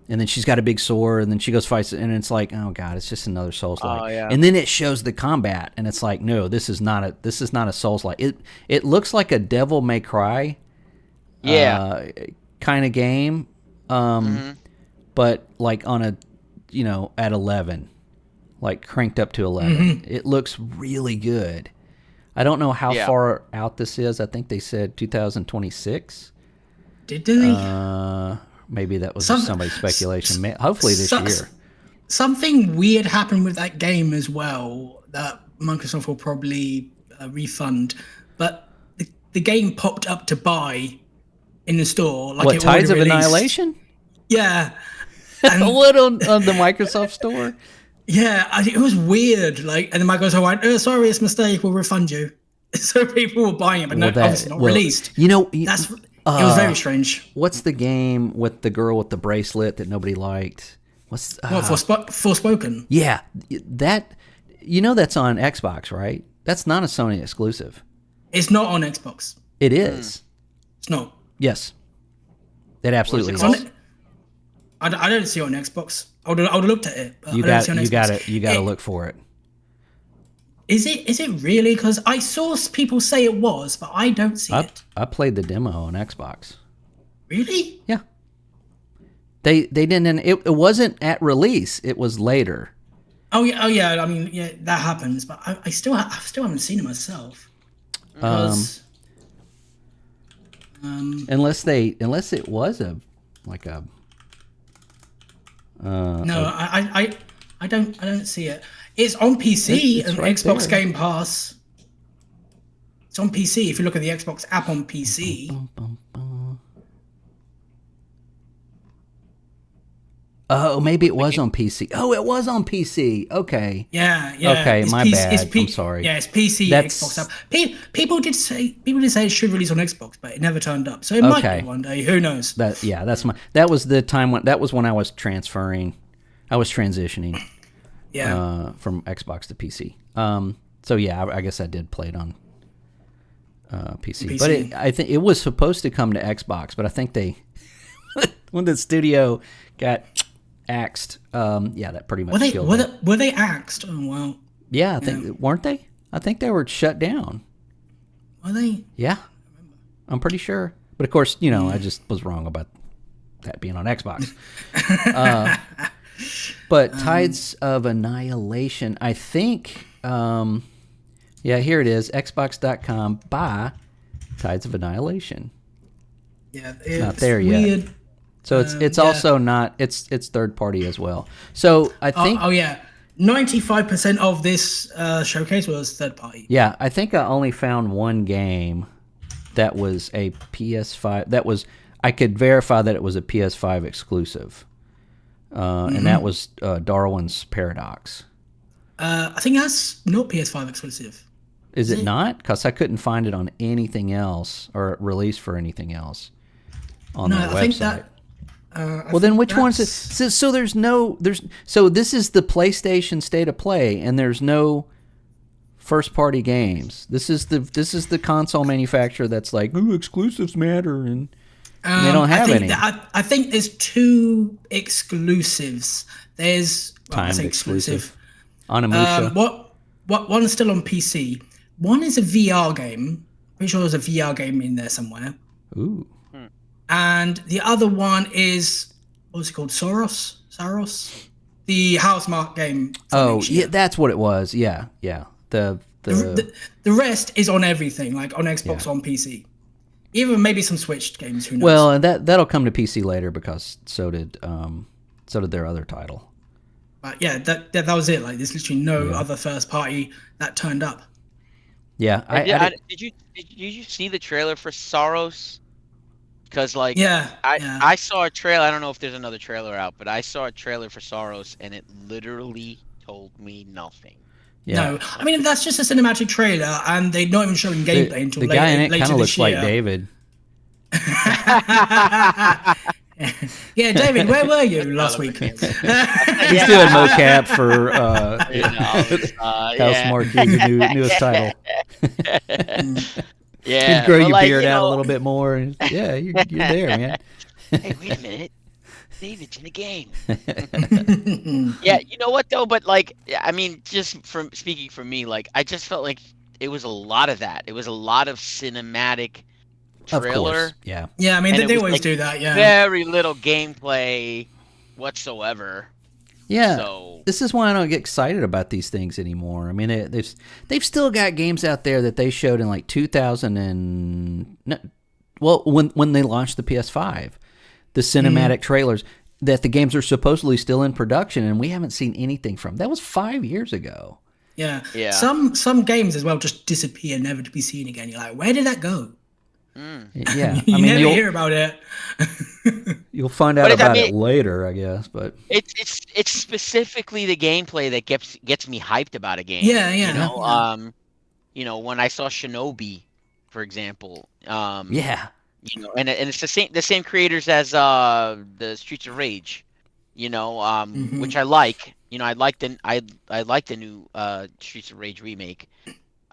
and then she's got a big sword, and then she goes fights, and it's like, oh God, it's just another Souls-like. Oh, yeah. And then it shows the combat, and it's like, no, this is not a Souls-like. It looks like a Devil May Cry, kind of game, but like on a, at 11, like cranked up to 11. It looks really good. I don't know how far out this is. I think they said 2026. Did they? Maybe that was somebody's speculation. Hopefully this year. Something weird happened with that game as well that Microsoft will probably refund. But the game popped up to buy in the store. Like what, Tides of Annihilation? Yeah. What on the Microsoft store? Yeah, it was weird. Like, and then Microsoft went, "Oh, sorry, it's a mistake. We'll refund you." So people were buying it, but obviously not released. It was very strange. What's the game with the girl with the bracelet that nobody liked? Forspoken? Yeah, that that's on Xbox, right? That's not a Sony exclusive. It's not on Xbox. It is. It's not. Yes, it absolutely is. I don't see it on Xbox. I would have looked at it. But you got to look for it. Is it really? Because I saw people say it was, but I don't see it. I played the demo on Xbox. Really? Yeah. They didn't. It wasn't at release. It was later. Oh yeah. I mean, yeah, that happens. But I still haven't seen it myself. Because, unless it was a. No, I don't see it. It's on PC and right Xbox there. Game Pass. It's on PC. If you look at the Xbox app on PC. Oh, maybe it was on PC. Oh, it was on PC. Okay. Yeah. Okay, my bad. I'm sorry. Yeah, it's PC. Xbox app. People did say it should release on Xbox, but it never turned up. So it might be one day. Who knows? That was the time when I was transferring. I was transitioning. Yeah. From Xbox to PC. So yeah, I guess I did play it on PC. But I think it was supposed to come to Xbox, but I think when the studio got axed, that pretty much killed it. Were they axed? Oh wow. Yeah, I think weren't they? I think they were shut down. Were they? Yeah, I'm pretty sure. But of course, I just was wrong about that being on Xbox. But Tides of Annihilation, I think, here it is, Xbox.com by Tides of Annihilation. Yeah, it's not there yet. So it's also not, it's third party as well. So I think... 95% of this showcase was third party. Yeah, I think I only found one game that was a PS5, I could verify that it was a PS5 exclusive. And that was Darwin's Paradox. I think that's not PS5 exclusive. Is it not? Because I couldn't find it on anything else or released for anything else on their website. I think that. Well, then which one's it? So there's so this is the PlayStation State of Play, and there's no first party games. This is the console manufacturer that's like, ooh, exclusives matter, and they don't have any. I think there's 2 exclusives. There's timed exclusive. Onimusha. One's still on PC. One is a VR game. Pretty sure there's a VR game in there somewhere. Ooh. And the other one is, what's it called? Saros? The Housemarque game. Yeah, that's what it was. Yeah. The rest is on everything, like on Xbox, on PC. Even maybe some Switch games, who knows? Well, that'll come to PC later because so did their other title. But yeah, that was it. Like, there's literally no other first party that turned up. Yeah. Did you see the trailer for Saros? Because like I saw a trailer. I don't know if there's another trailer out, but I saw a trailer for Saros, and it literally told me nothing. Yeah. No, I mean that's just a cinematic trailer, and they're not even showing gameplay until the later. guy in it kind of looks like David. Yeah, David, where were you last week? He's doing mocap for Housemarque, the newest title. Yeah, you grow your beard out a little bit more. And, you're there, man. Hey, wait a minute. David's in the game. Yeah, you know what though? But like, I mean, just from speaking for me, like, I just felt like it was a lot of that. It was a lot of cinematic trailer. Of course, yeah. Yeah, I mean, they always do that. Yeah. Very little gameplay whatsoever. Yeah. So this is why I don't get excited about these things anymore. I mean, they've still got games out there that they showed in like 2000 and when they launched the PS5, the cinematic trailers that the games are supposedly still in production, and we haven't seen anything from. That was 5 years ago. Yeah. Some games as well just disappear, never to be seen again. You're like, where did that go? Yeah, you never hear about it. You'll find out about it later, I guess. But it's specifically the gameplay that gets me hyped about a game. Yeah. You know, when I saw Shinobi, for example. Yeah. You know, and it's the same creators as the Streets of Rage. You know, which I like. You know, I like the new Streets of Rage remake.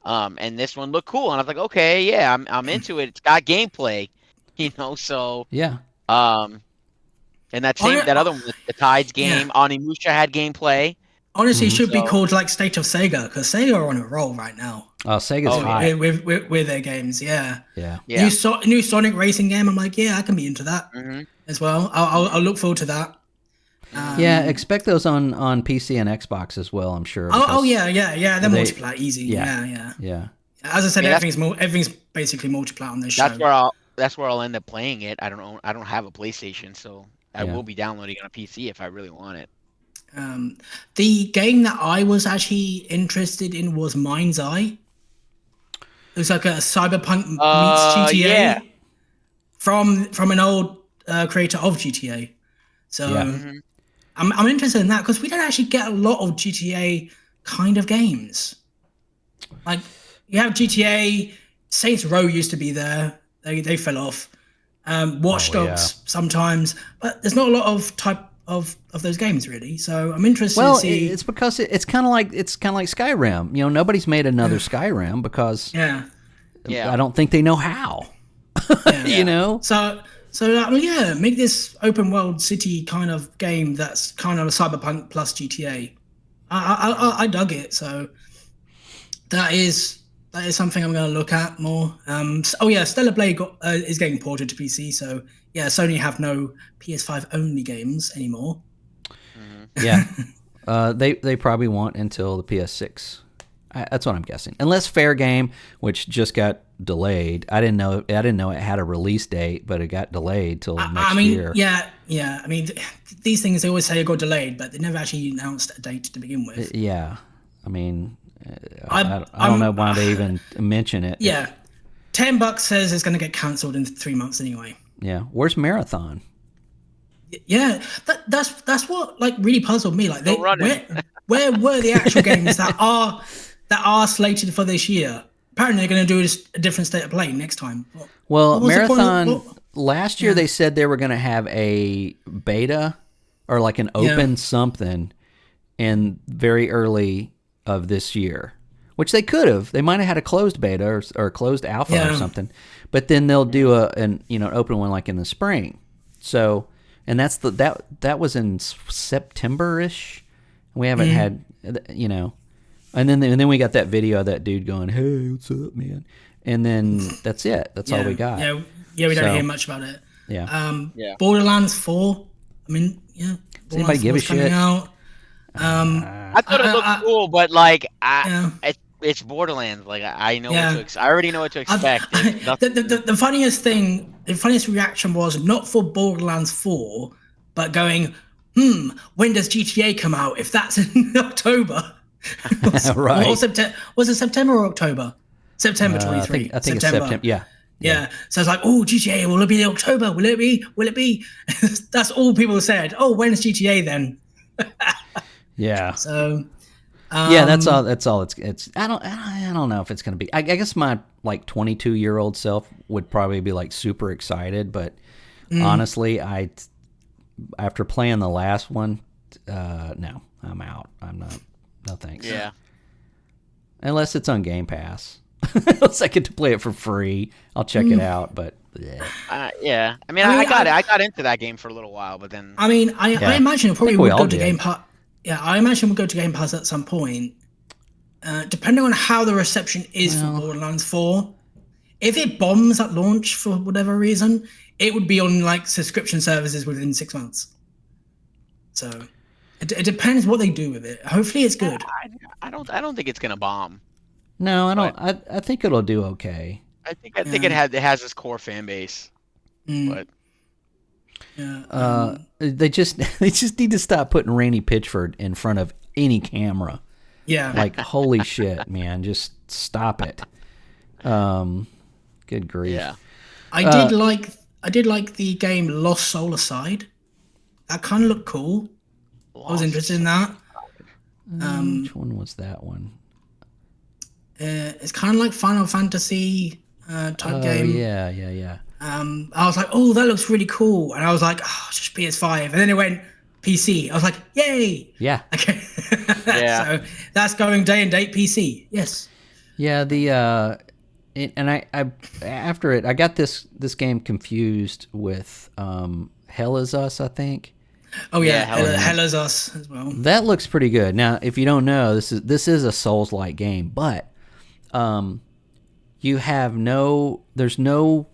And this one looked cool, and I was like, okay, yeah, I'm into it. It's got gameplay, you know. So yeah. And that other one, the Tides game, Onimusha had gameplay. Honestly, it should be called like State of Sega, because Sega are on a roll right now. Oh, Sega's hot with their games, yeah. New Sonic racing game. I'm like, I can be into that as well. I'll look forward to that. Expect those on PC and Xbox as well, I'm sure. Yeah. They're multiplayer easy. Yeah. As I said, everything's basically multiplayer on this show. That's where I'll end up playing it. I don't have a PlayStation, so I will be downloading it on PC if I really want it. The game that I was actually interested in was Mind's Eye. It was like a cyberpunk meets GTA from an old creator of GTA. So I'm interested in that because we don't actually get a lot of GTA kind of games. Like, you have GTA, Saints Row used to be there. They fell off. Watch Dogs sometimes, but there's not a lot of type of those games really. So I'm interested to see. It's because it's kind of like Skyrim. You know, nobody's made another Skyrim because I don't think they know how. You know. So make this open world city kind of game that's kind of a cyberpunk plus GTA. I dug it. So that is something I'm going to look at more. Stellar Blade is getting ported to PC. So Sony have no PS5 only games anymore. Yeah, they probably won't until the PS6. That's what I'm guessing. Unless Fair Game, which just got delayed. I didn't know it had a release date, but it got delayed till next year. Yeah. I mean, these things they always say it got delayed, but they never actually announced a date to begin with. Yeah, I mean, I don't know why they even mention it. Yeah, $10 says it's going to get cancelled in 3 months anyway. Yeah, where's Marathon? Yeah, that's what like really puzzled me. Like, Still running. where were the actual games that are slated for this year? Apparently, they're going to do a different state of play next time. Well, what was the point Marathon of- last year they said they were going to have a beta or like an open something in very early of this year, which they could have. They might have had a closed beta or closed alpha or something, but then they'll do an open one like in the spring. So, and that's that was in September-ish. We haven't had, and then we got that video of that dude going, "Hey, what's up, man?" And then that's it. That's all we got. Yeah, we don't hear much about it. Yeah. Borderlands 4. I mean, Does anybody give a shit? Out. I thought it looked cool, but like, it's Borderlands. Like, I know what to I already know what to expect. The funniest thing, the funniest reaction was not for Borderlands 4, but going, when does GTA come out? If that's in October, right? Or September? Was it September or October? September 23. I think it's September. Yeah. So it's like, oh, GTA, will it be in October? Will it be? Will it be? That's all people said. Oh, when is GTA then? Yeah. So. That's all. It's. I don't know if it's gonna be. I guess my like 22-year-old self would probably be like super excited, but honestly, after playing the last one, no, I'm out. I'm not. No thanks. Yeah. Unless it's on Game Pass. Unless I get to play it for free, I'll check it out. But yeah, I mean, I got into that game for a little while, but then I imagine it probably would go to did. Game Pass. Yeah, I imagine we'll go to Game Pass at some point. Depending on how the reception is for Borderlands 4, if it bombs at launch for whatever reason, it would be on like subscription services within 6 months. So it depends what they do with it. Hopefully, it's good. I don't think it's gonna bomb. No, I don't. I think it'll do okay. I think it has its core fan base, but they just need to stop putting Randy Pitchford in front of any camera. Yeah, like holy shit, man, just stop it. Good grief. Yeah, I did like the game Lost Soul Aside. That kind of looked cool. I was interested in that. Which one was that one? It's kind of like Final Fantasy type game. Yeah. I was like, oh, that looks really cool. And I was like, oh, just PS5. And then it went PC. I was like, yay. Yeah. Okay. Yeah. So that's going day and date PC. Yes. Yeah. And I after it, I got this game confused with Hell Is Us, I think. Oh yeah, Hell Is Us as well. That looks pretty good. Now, if you don't know, this is a Souls-like game, but there's no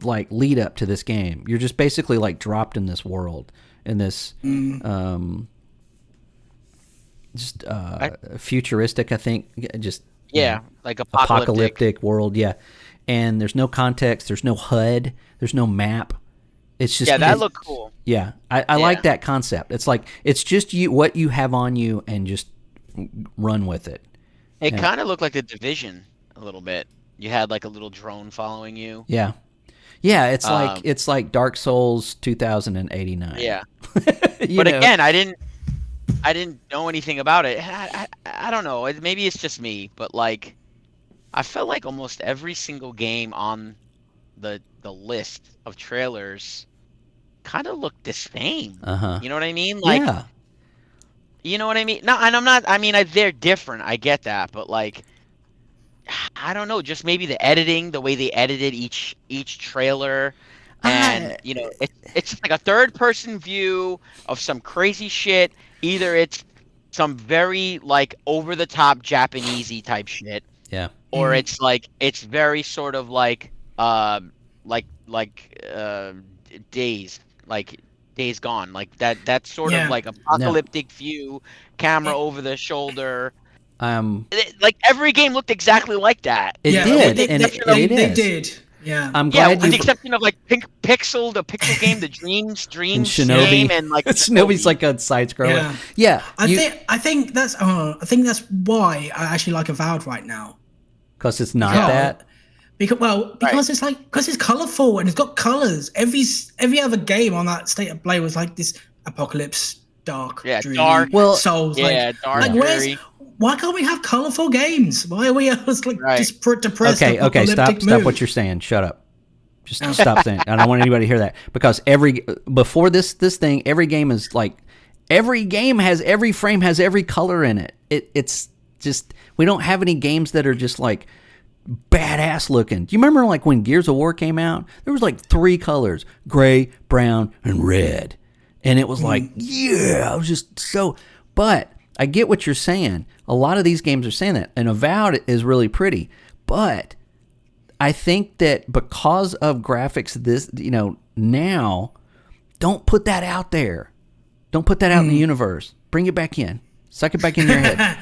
like lead up to this game. You're just basically like dropped in this world, in this futuristic, I think, just like apocalyptic world. Yeah, and there's no context, there's no HUD, there's no map. It's just that looked cool. Yeah, I like that concept. It's like it's just what you have on you and just run with it. It kind of looked like The Division a little bit. You had like a little drone following you. Yeah. It's like Dark Souls 2089. Yeah, but again, I didn't know anything about it. I don't know. Maybe it's just me, but like, I felt like almost every single game on the list of trailers kind of looked the same. You know what I mean? Like, yeah. You know what I mean? No, and I'm not. I mean, they're different. I get that, but like, I don't know. Just maybe the editing, the way they edited each trailer, and it's just like a third-person view of some crazy shit. Either it's some very like over-the-top Japanesey type shit, or it's like it's very sort of like Days Gone, like that sort of like apocalyptic view, camera over the shoulder. Like every game looked exactly like that. It did. They did. Yeah. I'm glad with the exception of like the pixel game, the Dreams Shinobi. game, and like Shinobi's like a side scroller. Yeah. I think that's why I actually like Avowed right now. Because it's not that. Because it's like it's colorful and it's got colors. Every other game on that State of Play was like this apocalypse, dark, dreamy, dark. Souls. Yeah, dark. Why can't we have colorful games? Why are we just like depressed? Okay, stop what you're saying. Shut up. Just stop saying. I don't want anybody to hear that, because before this thing, every game is like, every frame has every color in it. It's just, we don't have any games that are just like badass looking. Do you remember like when Gears of War came out? There was like 3 colors: gray, brown, and red. And it was like, yeah, it was just so. But I get what you're saying. A lot of these games are saying that, and Avowed is really pretty. But I think that because of graphics, now, don't put that out there. Don't put that out in the universe. Bring it back in. Suck it back in your head.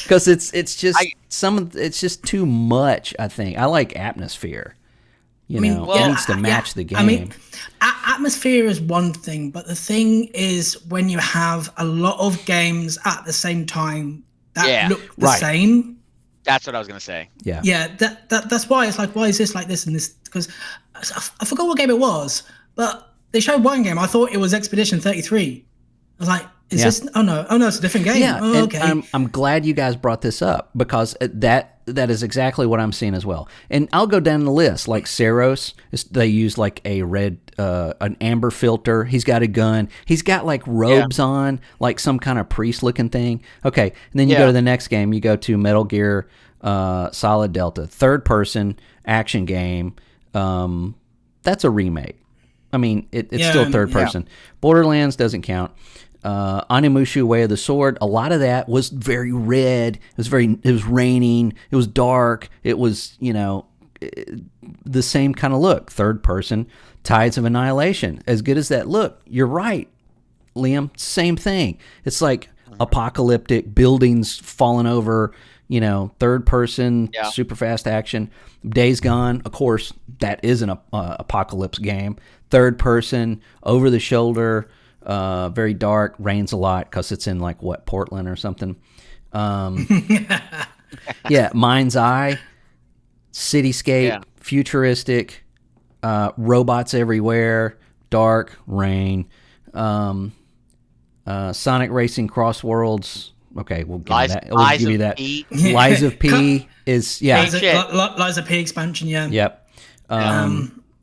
Because it's just too much. I think I like atmosphere. It needs to match the game. I mean, atmosphere is one thing, but the thing is when you have a lot of games at the same time that look the same. That's what I was gonna say. Yeah. Yeah. That's why it's like, why is this like this and this? Because I forgot what game it was, but they showed one game. I thought it was Expedition 33. I was like, is this? Oh no, it's a different game. Yeah. Oh, okay. I'm glad you guys brought this up, because that is exactly what I'm seeing as well. And I'll go down the list. Like Saros, they use like a red, an amber filter. He's got a gun. He's got like robes on, like some kind of priest-looking thing. Okay, and then you go to the next game. You go to Metal Gear Solid Delta, third-person action game. That's a remake. I mean, it's still third-person. Borderlands doesn't count. Onimusha Way of the Sword, a lot of that was very red. It was raining. It was dark. It was, the same kind of look. Third person, Tides of Annihilation. As good as that look, you're right, Liam. Same thing. It's like apocalyptic, buildings falling over, third person, super fast action. Days Gone, of course, that is an apocalypse game. Third person, over the shoulder, very dark, rains a lot because it's in like Portland or something. Mind's Eye, cityscape, futuristic, robots everywhere, dark, rain. Sonic Racing Cross Worlds. Okay, we'll give you that. Lies of P is Lies of P expansion. Yep.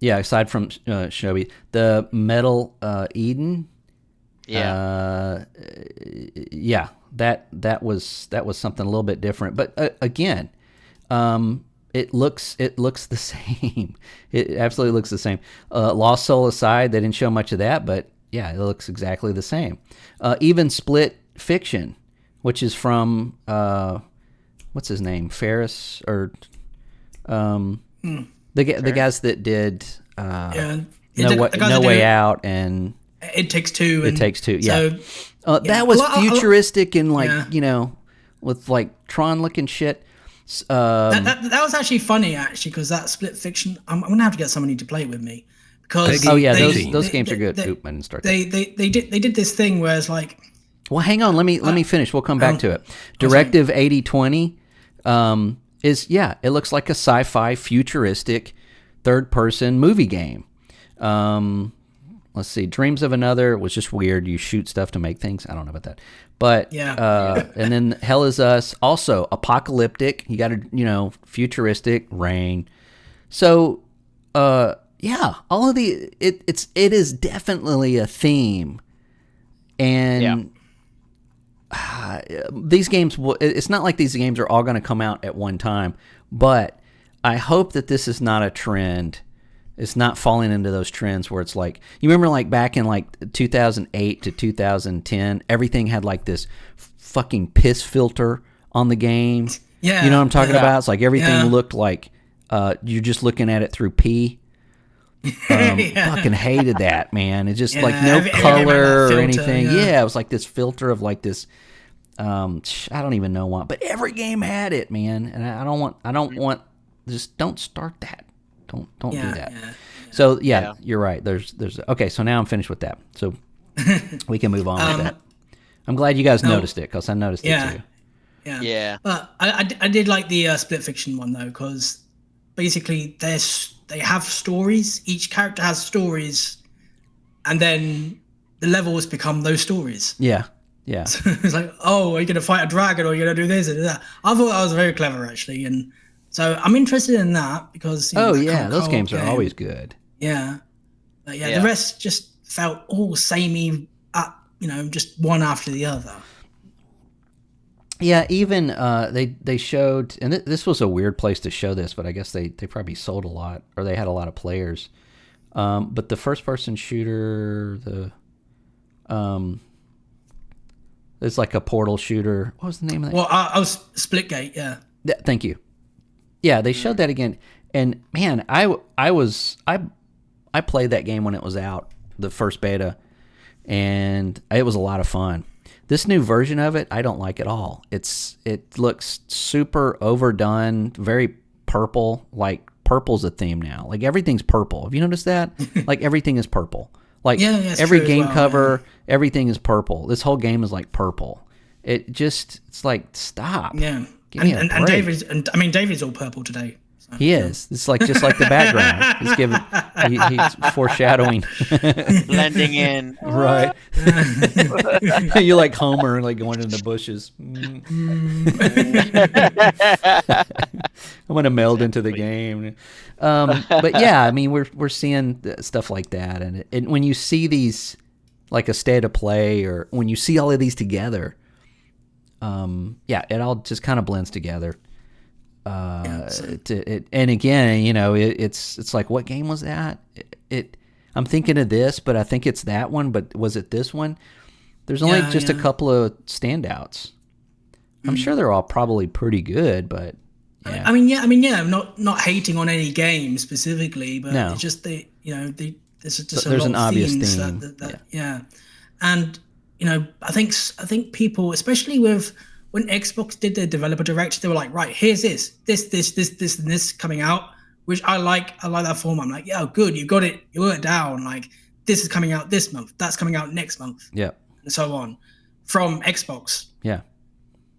Aside from Shinobi, the Metal Eden. That was something a little bit different, but again, it looks the same. It absolutely looks the same. Lost Soul aside, they didn't show much of that, but yeah, it looks exactly the same. Even Split Fiction, which is from what's his name, Ferris, or the guys that did No Way Out and It Takes Two. Yeah. So, that was futuristic and with like Tron looking shit. That was actually funny, because that Split Fiction, I'm gonna have to get somebody to play it with me, because those games are good. I didn't start that. They did this thing where it's like, well, hang on, let me finish. We'll come back to it. Directive 8020 it looks like a sci-fi futuristic third person movie game. Let's see. Dreams of Another was just weird. You shoot stuff to make things. I don't know about that. But and then Hell Is Us, also apocalyptic. You got to, futuristic, rain. So all of it is definitely a theme. And these games it's not like these games are all going to come out at one time, but I hope that this is not a trend. It's not falling into those trends where it's like, you remember like back in like 2008 to 2010, everything had like this fucking piss filter on the game. Yeah. You know what I'm talking about? It's like everything looked like you're just looking at it through pee. Fucking hated that, man. It's just like no color or anything. Yeah, it was like this filter of like this, I don't even know what, but every game had it, man. And I don't want, just don't start that. Don't do that. So you're right. There's okay. So now I'm finished with that. So we can move on with that. I'm glad you guys noticed it, because I noticed it too. Yeah. But I did like the Split Fiction one though, because basically they have stories. Each character has stories, and then the levels become those stories. Yeah. Yeah. So it's like, oh, are you gonna fight a dragon, or are you gonna do this and that? I thought that was very clever, actually, and so I'm interested in that because those games are always good. Yeah. The rest just felt all samey, just one after the other. Yeah, even they showed, and this was a weird place to show this, but I guess they probably sold a lot, or they had a lot of players. But the first-person shooter, it's like a portal shooter. What was the name of that? Well, I was Splitgate, yeah. Thank you. Yeah, they showed that again, and man, I played that game when it was out, the first beta, and it was a lot of fun. This new version of it, I don't like at all. It looks super overdone, very purple. Like purple's a theme now. Like everything's purple. Have you noticed that? Like everything is purple. Like every game cover, everything is purple. This whole game is like purple. It's like stop. Yeah. Give me a break. David's all purple today. So, he is. It's like just like the background. He's foreshadowing, blending in. Right. You like Homer, like going in the bushes. I'm gonna meld into the game. But yeah, I mean, we're seeing stuff like that, and when you see these, like a state of play, or when you see all of these together, it all just kind of blends together. And again, it's like, what game was that? I'm thinking of this, but I think it's that one. But was it this one? There's only a couple of standouts. I'm sure they're all probably pretty good, but yeah. I'm not hating on any game specifically, but it's just there's just there's a lot an of obvious themes theme. And I think people, especially with when Xbox did their developer direct, they were like, right, here's this, and this coming out, which I like that format. I'm like, yeah, good, you got it, you got it down. Like, this is coming out this month, that's coming out next month, yeah, and so on. From Xbox, yeah,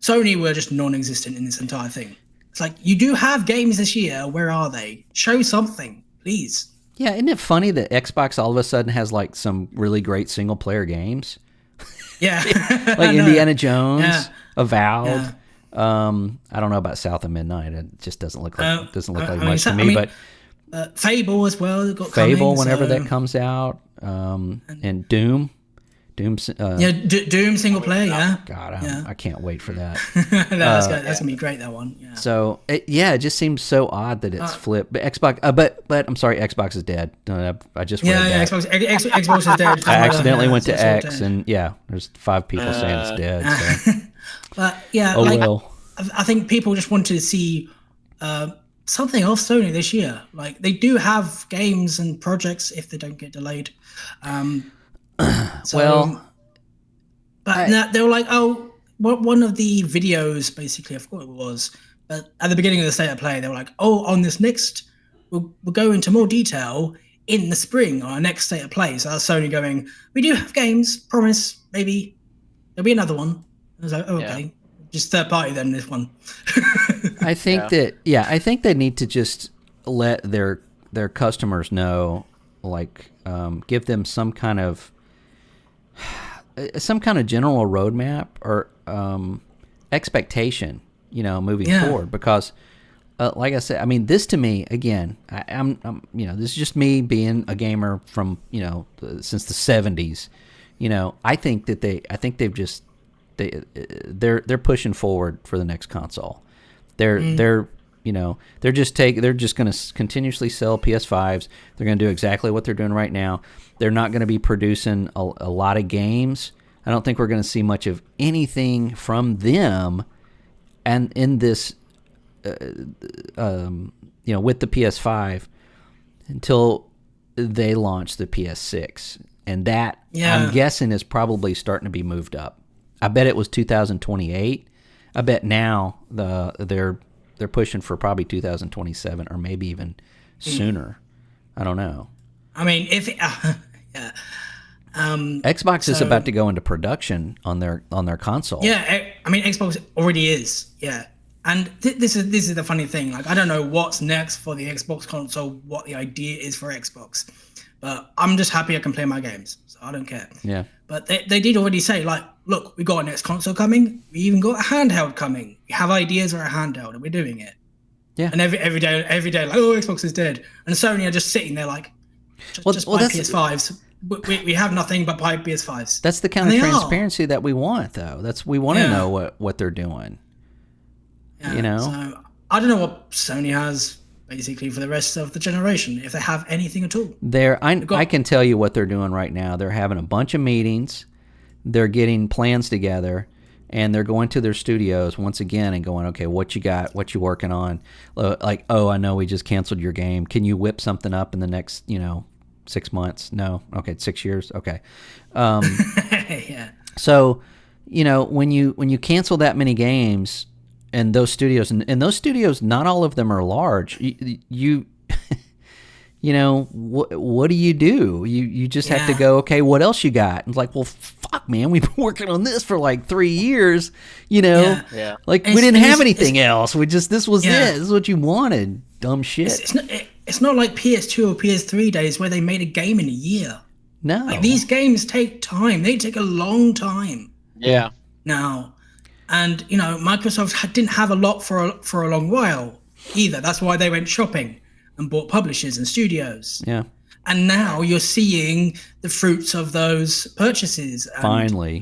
Sony were just non-existent in this entire thing. It's like, you do have games this year. Where are they? Show something, please. Yeah, isn't it funny that Xbox all of a sudden has like some really great single-player games? Yeah, like Indiana Jones, Avowed. Yeah. I don't know about South of Midnight. It just doesn't look like much to me. But Fable as well. Fable, whenever that comes out, and Doom. Doom single player. Yeah. God, I can't wait for that. That's gonna be great. That one. Yeah. So it just seems so odd that it's flipped. But Xbox, but I'm sorry, Xbox is dead. I just read that. Xbox is dead. I accidentally went to X, and there's 5 people saying it's dead. So. But I think people just wanted to see something off Sony this year. Like, they do have games and projects if they don't get delayed. They were like, one of the videos, basically, I forgot what it was, but at the beginning of the state of play, they were like, on this next, we'll go into more detail in the spring on our next state of play. So that's Sony going, we do have games, promise, maybe there'll be another one. I was like, okay, just third party then, this one. I think I think they need to just let their customers know, like, give them some kind of general roadmap or expectation, moving forward. Because, like I said, I mean, this to me, again, I'm this is just me being a gamer from since the 70s. I think they're pushing forward for the next console. They're just going to continuously sell PS5s. They're going to do exactly what they're doing right now. They're not going to be producing a lot of games. I don't think we're going to see much of anything from them, and in this, with the PS5 until they launch the PS6, and that I'm guessing is probably starting to be moved up. I bet it was 2028. I bet now they're pushing for probably 2027 or maybe even sooner. I don't know. I mean, Xbox is about to go into production on their console. Yeah, I mean, Xbox already is. Yeah, And this is the funny thing. Like, I don't know what's next for the Xbox console, what the idea is for Xbox, but I'm just happy I can play my games, so I don't care. Yeah. But they did already say, like, look, we got a next console coming. We even got a handheld coming. We have ideas for a handheld, and we're doing it. Yeah. And every day, like, oh, Xbox is dead, and Sony are just sitting there like, just buy PS5s. We have nothing but buy PS5s. That's the kind of transparency that we want, though. We want to know what they're doing. Yeah, you know, so I don't know what Sony has basically for the rest of the generation, if they have anything at all. I can tell you what they're doing right now. They're having a bunch of meetings. They're getting plans together, and they're going to their studios once again and going, okay, what you got? What you working on? Like, oh, I know we just canceled your game. Can you whip something up in the next, 6 months? No. Okay, 6 years. Okay. Yeah. So, when you cancel that many games. And those studios, and those studios, not all of them are large. You what do? You just have to go, okay, what else you got? And it's like, well, fuck, man, we've been working on this for like 3 years, Yeah. Like, we didn't have anything else. This was it. This is what you wanted. Dumb shit. It's not like PS2 or PS3 days where they made a game in a year. No. Like, these games take time. They take a long time. Yeah. Now. And, Microsoft didn't have a lot for a long while either. That's why they went shopping and bought publishers and studios. Yeah. And now you're seeing the fruits of those purchases. And finally.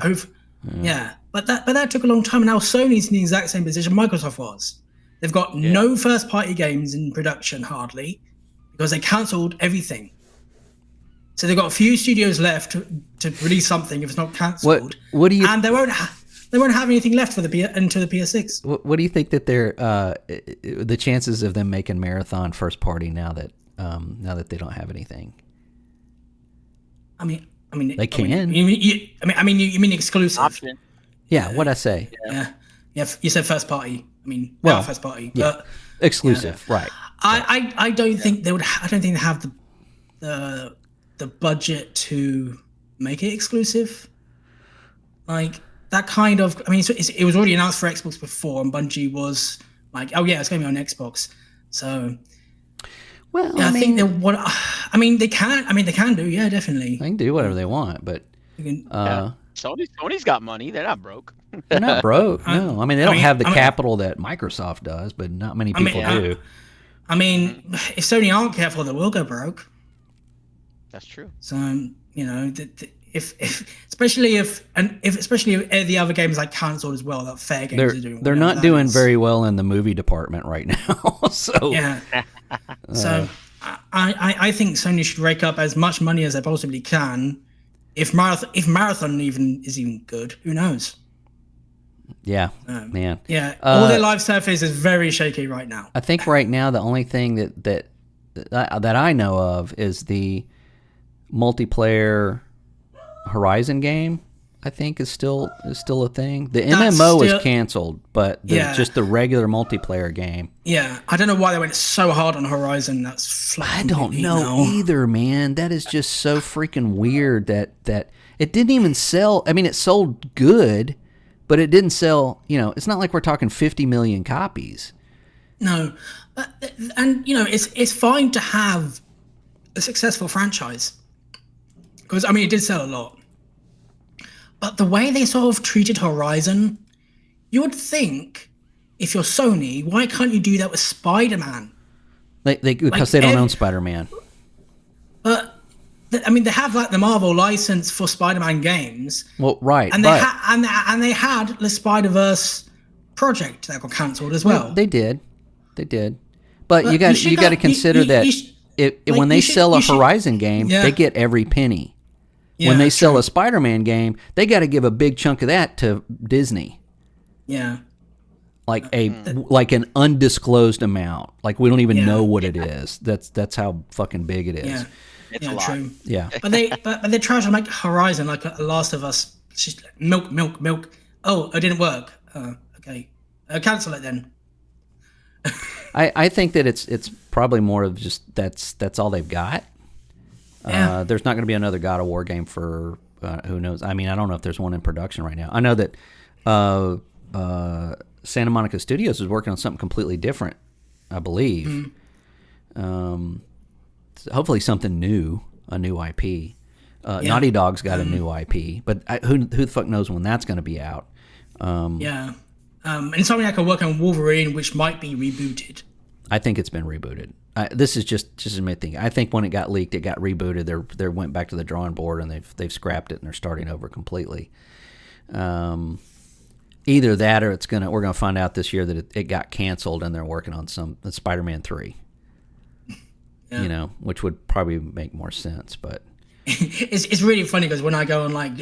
Yeah. But that took a long time. And now Sony's in the exact same position Microsoft was. They've got no first-party games in production, hardly, because they cancelled everything. So they've got a few studios left to release something if it's not cancelled. What do you... And they won't have anything left for until the PS6. What do you think that the chances of them making Marathon first party now that they don't have anything? I mean, they can. You mean exclusive? Option. Yeah, what'd I say? Yeah. You said first party. First party. Yeah, but, exclusive, right? I don't think they would. I don't think they have the budget to make it exclusive. Like. That kind of, it was already announced for Xbox before, and Bungie was like, "Oh yeah, it's going to be on Xbox." So, well, yeah, I think they what. They can. They can do. Yeah, definitely. They can do whatever they want, but Sony's got money. They're not broke. They're not broke. No, they don't have the capital that Microsoft does, but not many people do. If Sony aren't careful, they will go broke. That's true. So especially if the other games like cancelled as well, that Fair Games are doing. They're not doing very well in the movie department right now. So yeah. So I think Sony should rake up as much money as they possibly can. If Marathon is even good, who knows? Yeah, man. Yeah, all their live surface is very shaky right now. I think right now the only thing that I know of is the multiplayer Horizon game. I think is still a thing. The MMO is canceled, but just the regular multiplayer game. Yeah, I don't know why they went so hard on Horizon. That's I don't know either, man. That is just so freaking weird that it didn't even sell. It sold good, but it didn't sell. It's not like we're talking 50 million copies. No, and it's fine to have a successful franchise because it did sell a lot. But the way they sort of treated Horizon, you would think, if you're Sony, why can't you do that with Spider-Man? Because they don't own Spider-Man. But they have like the Marvel license for Spider-Man games. Well, right, and they had the Spider-Verse project that got cancelled as well. They did, but you got to consider that when they sell a Horizon game, they get every penny. Yeah, when they sell a Spider-Man game, they got to give a big chunk of that to Disney. Yeah. Like an undisclosed amount. Like we don't even know what it is. That's how fucking big it is. Yeah. It's a lot. True. Yeah. But they tried to make Horizon like a Last of Us. It's just milk. Oh, it didn't work. Okay. Cancel it then. I think that it's probably more of just that's all they've got. Yeah. There's not going to be another God of War game for who knows. I don't know if there's one in production right now. I know that Santa Monica Studios is working on something completely different, I believe. So hopefully something new, a new IP. Naughty Dog's got a new IP, but who the fuck knows when that's going to be out? And Insomniac are working on Wolverine, which might be rebooted. I think it's been rebooted. This is just my thing. I think when it got leaked, it got rebooted. They went back to the drawing board and they've scrapped it and they're starting over completely. Either that or we're gonna find out this year that it got canceled and they're working on Spider-Man 3. Yeah. Which would probably make more sense, but it's really funny because when I go on like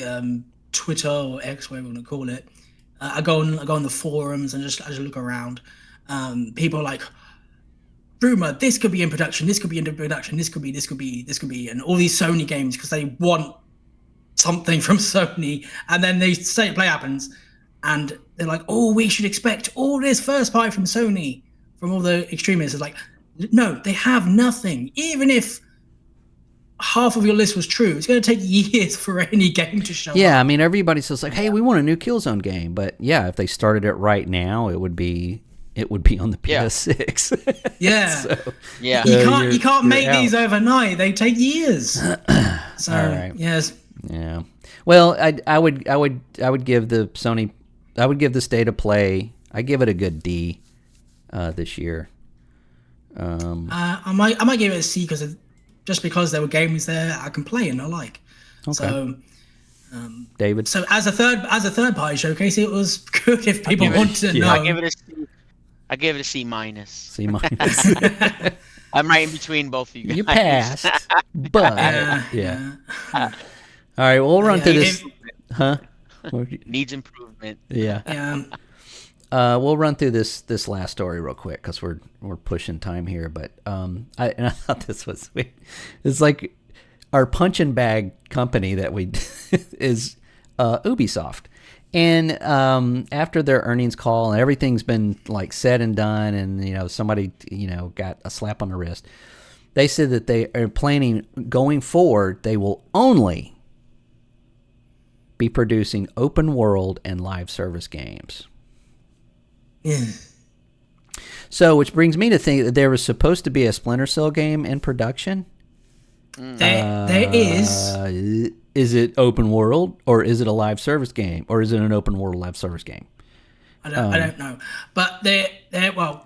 Twitter or X, whatever you want to call it, I go on the forums and I just look around. People are like, rumor, this could be in production, this could be in production, this could be, and all these Sony games because they want something from Sony, and then the state of play happens, and they're like, oh, we should expect all this first party from Sony, from all the extremists. It's like, no, they have nothing. Even if half of your list was true, it's going to take years for any game to show up. Yeah, I mean, everybody says like, hey, we want a new Killzone game, but yeah, if they started it right now, it would be on the PS6. Yeah. You can't make these overnight. They take years. So, all right. Yes. Yeah. Well, I would give the Sony, I would give the State of Play, I give it a good D this year. I might give it a C just because there were games there I can play and I like. Okay. So, David. So as a third party showcase, it was good if people wanted to know. I give it a C. I gave it a C minus. C minus. I'm right in between both of you guys. You passed, but yeah. All right, we'll run through this. Needs improvement. Yeah. Yeah. We'll run through this last story real quick because we're pushing time here. But I thought this was sweet. It's like our punching bag company that we is Ubisoft. And after their earnings call and everything's been like said and done, and somebody got a slap on the wrist, they said that they are planning going forward. They will only be producing open world and live service games. Yeah. So, which brings me to think that there was supposed to be a Splinter Cell game in production. There is. Is it open world or is it a live service game or is it an open world live service game? I don't know, but they are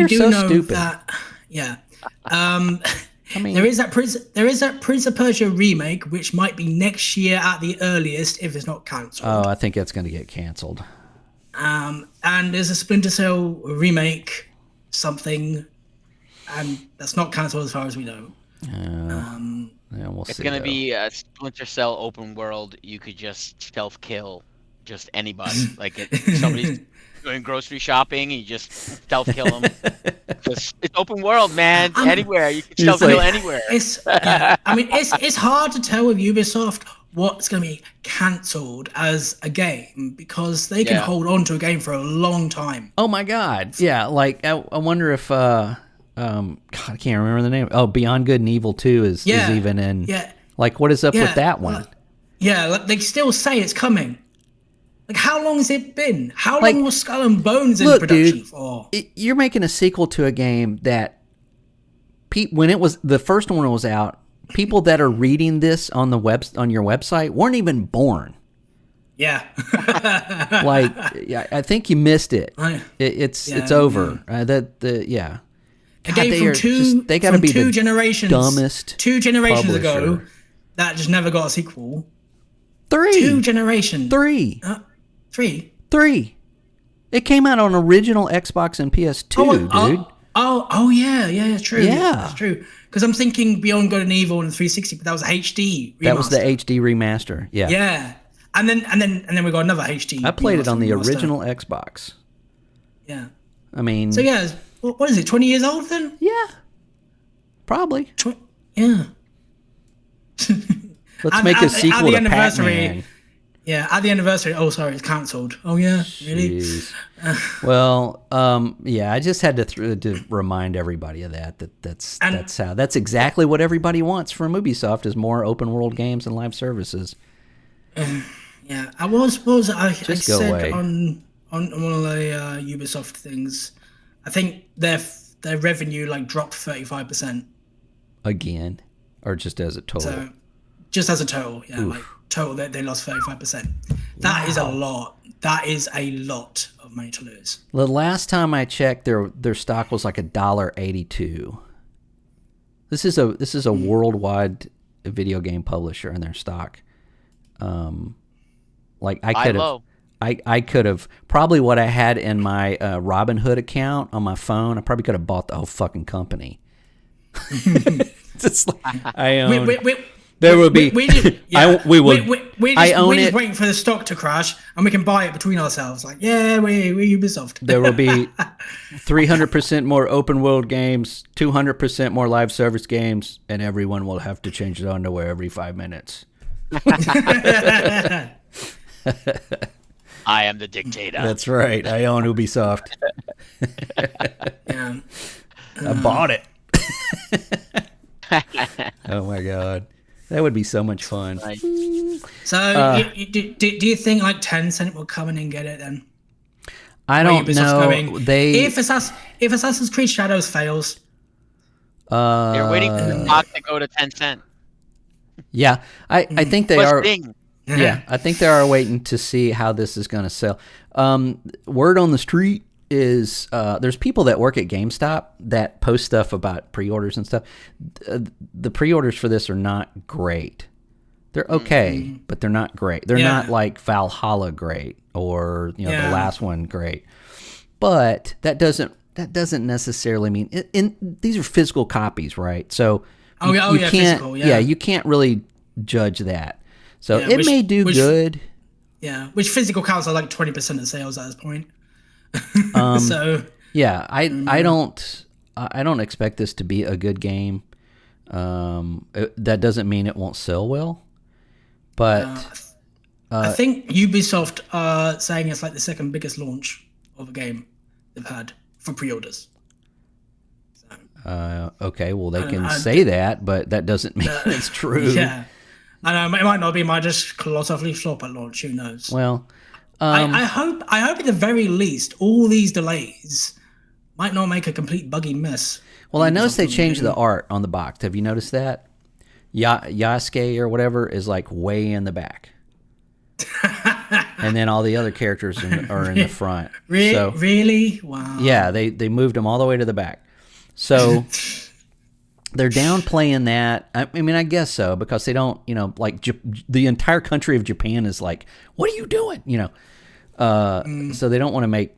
do so know stupid. That, yeah. I mean, there is that Prince of Persia remake, which might be next year at the earliest if it's not cancelled. Oh, I think that's going to get canceled. And there's a Splinter Cell remake, something, and that's not cancelled as far as we know. Yeah, we'll it's see. Gonna be a Splinter Cell open world. You could just stealth kill just anybody. Like somebody's doing grocery shopping, and you just stealth kill them. It's open world, man. Anywhere you can stealth kill anywhere. It's hard to tell with Ubisoft what's going to be cancelled as a game because they can hold on to a game for a long time. Oh my God! Yeah, like I wonder if God, I can't remember the name. Oh, Beyond Good and Evil 2 is even in. Yeah. Like, what is up with that one? They still say it's coming. Like, how long has it been? How long was Skull and Bones in production for? You're making a sequel to a game that, when it was the first one was out, people that are reading this on your website weren't even born. Yeah. I think you missed it. It's over. A game from they got to be two the generations, dumbest. 2 generations publisher. ago, that just never got a sequel. 3. 2 generations. 3. 3. 3. It came out on original Xbox and PS2, dude. Oh, yeah, true. Yeah, that's true. Because I'm thinking Beyond Good and Evil and 360, but that was a HD remaster. That was the HD remaster. Yeah. Yeah, and then we got another HD. I played it on the original Xbox. Yeah. I mean. So yeah, what is it? 20 years old then? Yeah. Probably. Yeah. Let's make a sequel to Pac-Man. Yeah, at the anniversary. Oh, sorry, it's cancelled. Oh yeah, really? Well, I just had to remind everybody of that's exactly what everybody wants from Ubisoft is more open world games and live services. Yeah, I said on one of the Ubisoft things. I think their revenue like dropped 35%. Again, or just as a total? So just as a total, yeah, Oof. like total they lost 35%. That is a lot. That is a lot of money to lose. The last time I checked, their stock was like $1.82. This is a worldwide video game publisher, and their stock. Like I could have probably what I had in my Robinhood account on my phone. I probably could have bought the whole fucking company. It's like, I own. There will be. We just it. waiting for the stock to crash, and we can buy it between ourselves. Like, yeah, we're Ubisoft. There will be 300% more open world games, 200% more live service games, and everyone will have to change their underwear every 5 minutes. I am the dictator. That's right. I own Ubisoft. Yeah. I bought it. Oh my god. That would be so much fun. Nice. So, do you think like Tencent will come in and get it then? I don't know. If Assassin's Creed Shadows fails, They're waiting for the stock to go to 10 cents. Yeah, I think they are. Thing? Yeah, I think they are waiting to see how this is going to sell. Word on the street is there's people that work at GameStop that post stuff about pre-orders and stuff. The pre-orders for this are not great. They're okay, but they're not great. They're not like Valhalla great or the last one great. But that doesn't necessarily mean these are physical copies, right? So you can't physical, you can't really judge that. So it may do good. Yeah, which physical counts are like 20% of sales at this point. So yeah, I don't expect this to be a good game. That doesn't mean it won't sell well, but I think Ubisoft are saying it's like the second biggest launch of a game they've had for pre-orders. So, okay, well they can say that, but that doesn't mean it's true. Yeah, I know it might not be. Might just colossally flop at launch. Who knows? Well. I hope at the very least all these delays might not make a complete buggy mess. Well, I noticed they changed the art on the box. Have you noticed that? Yasuke or whatever is like way in the back, and then all the other characters are in the front. Really? Wow. Yeah, they moved them all the way to the back. So they're downplaying that. I mean, I guess so because they don't, like the entire country of Japan is like, "What are you doing?" So they don't want to make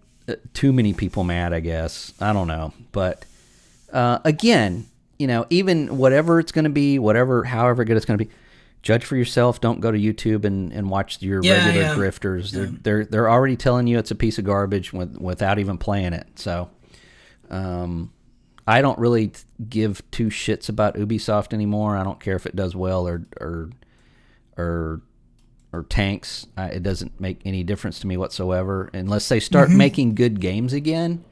too many people mad, I guess. I don't know. But again, even whatever it's going to be, however good it's going to be, judge for yourself. Don't go to YouTube and watch your regular grifters. Yeah. They're already telling you it's a piece of garbage without even playing it. So I don't really give two shits about Ubisoft anymore. I don't care if it does well or tanks. It doesn't make any difference to me whatsoever. Unless they start making good games again,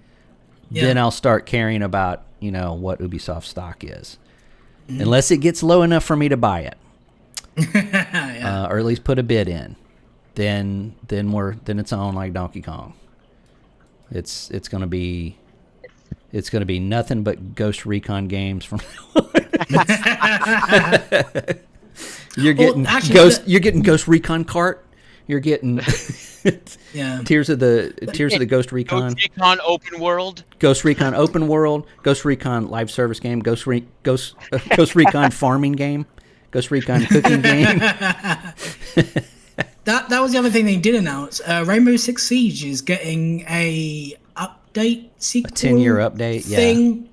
then I'll start caring about what Ubisoft stock is. Unless it gets low enough for me to buy it, or at least put a bid in, then it's on like Donkey Kong. It's gonna be nothing but Ghost Recon games from You're getting You're getting Ghost Recon Kart. You're getting Tears of the Ghost Recon. Ghost Recon Open World. Ghost Recon Open World. Ghost Recon Live Service game. Ghost Recon Farming game. Ghost Recon Cooking game. That was the other thing they did announce. Rainbow Six Siege is getting a update sequel. A 10-year update. Thing.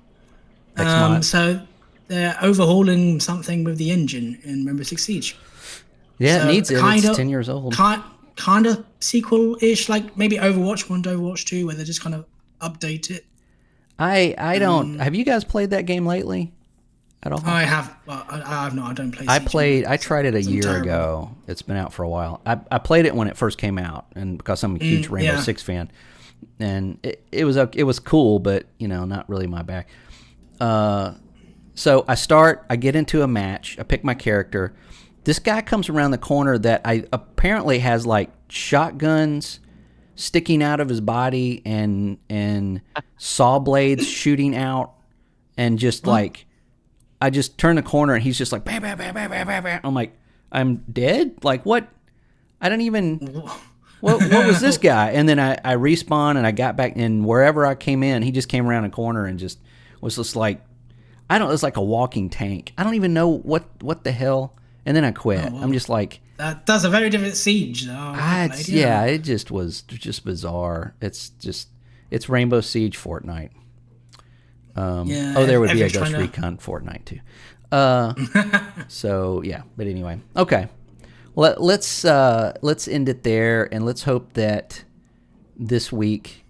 Yeah. Next month. So they're overhauling something with the engine in Rainbow Six Siege. Yeah, so it needs it. It's 10 years old. Kind of sequel-ish, like maybe Overwatch 1 to Overwatch 2, where they just kind of update it. I don't. Have you guys played that game lately? At all? I have. Well, I have not. I don't play. I tried it a year ago. It's been out for a while. I played it when it first came out, and because I'm a huge Rainbow Six fan, and it was cool, but not really my bag. So I get into a match. I pick my character. This guy comes around the corner that I apparently has like shotguns, sticking out of his body and saw blades shooting out, and just like I just turn the corner and he's just like bam, bam, bam, bam, bam, bam, bam. I'm like, I'm dead? Like what? I don't even what was this guy? And then I respawn and I got back, and wherever I came in, he just came around a corner and just was just like, it's like a walking tank. I don't even know what the hell. And then I quit. Oh, wow. I'm just like, that's a very different Siege, though. it just was just bizarre. It's Rainbow Siege Fortnite. There would be a Ghost Recon Fortnite too. So yeah, but anyway, okay. Well, let's end it there, and let's hope that this week,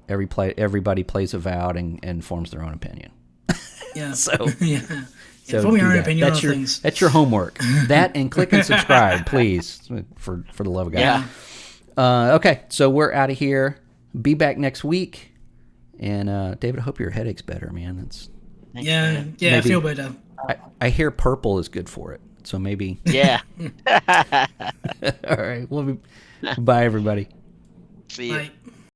everybody plays Avowed and forms their own opinion. Yeah. So yeah. So form your own opinion on things. That's your homework. That and click and subscribe, please, for the love of God. Yeah. Okay, so we're out of here. Be back next week. And David, I hope your headache's better, man. I feel better. I hear purple is good for it, so maybe. Yeah. All right. Well, bye, everybody. See you. Bye.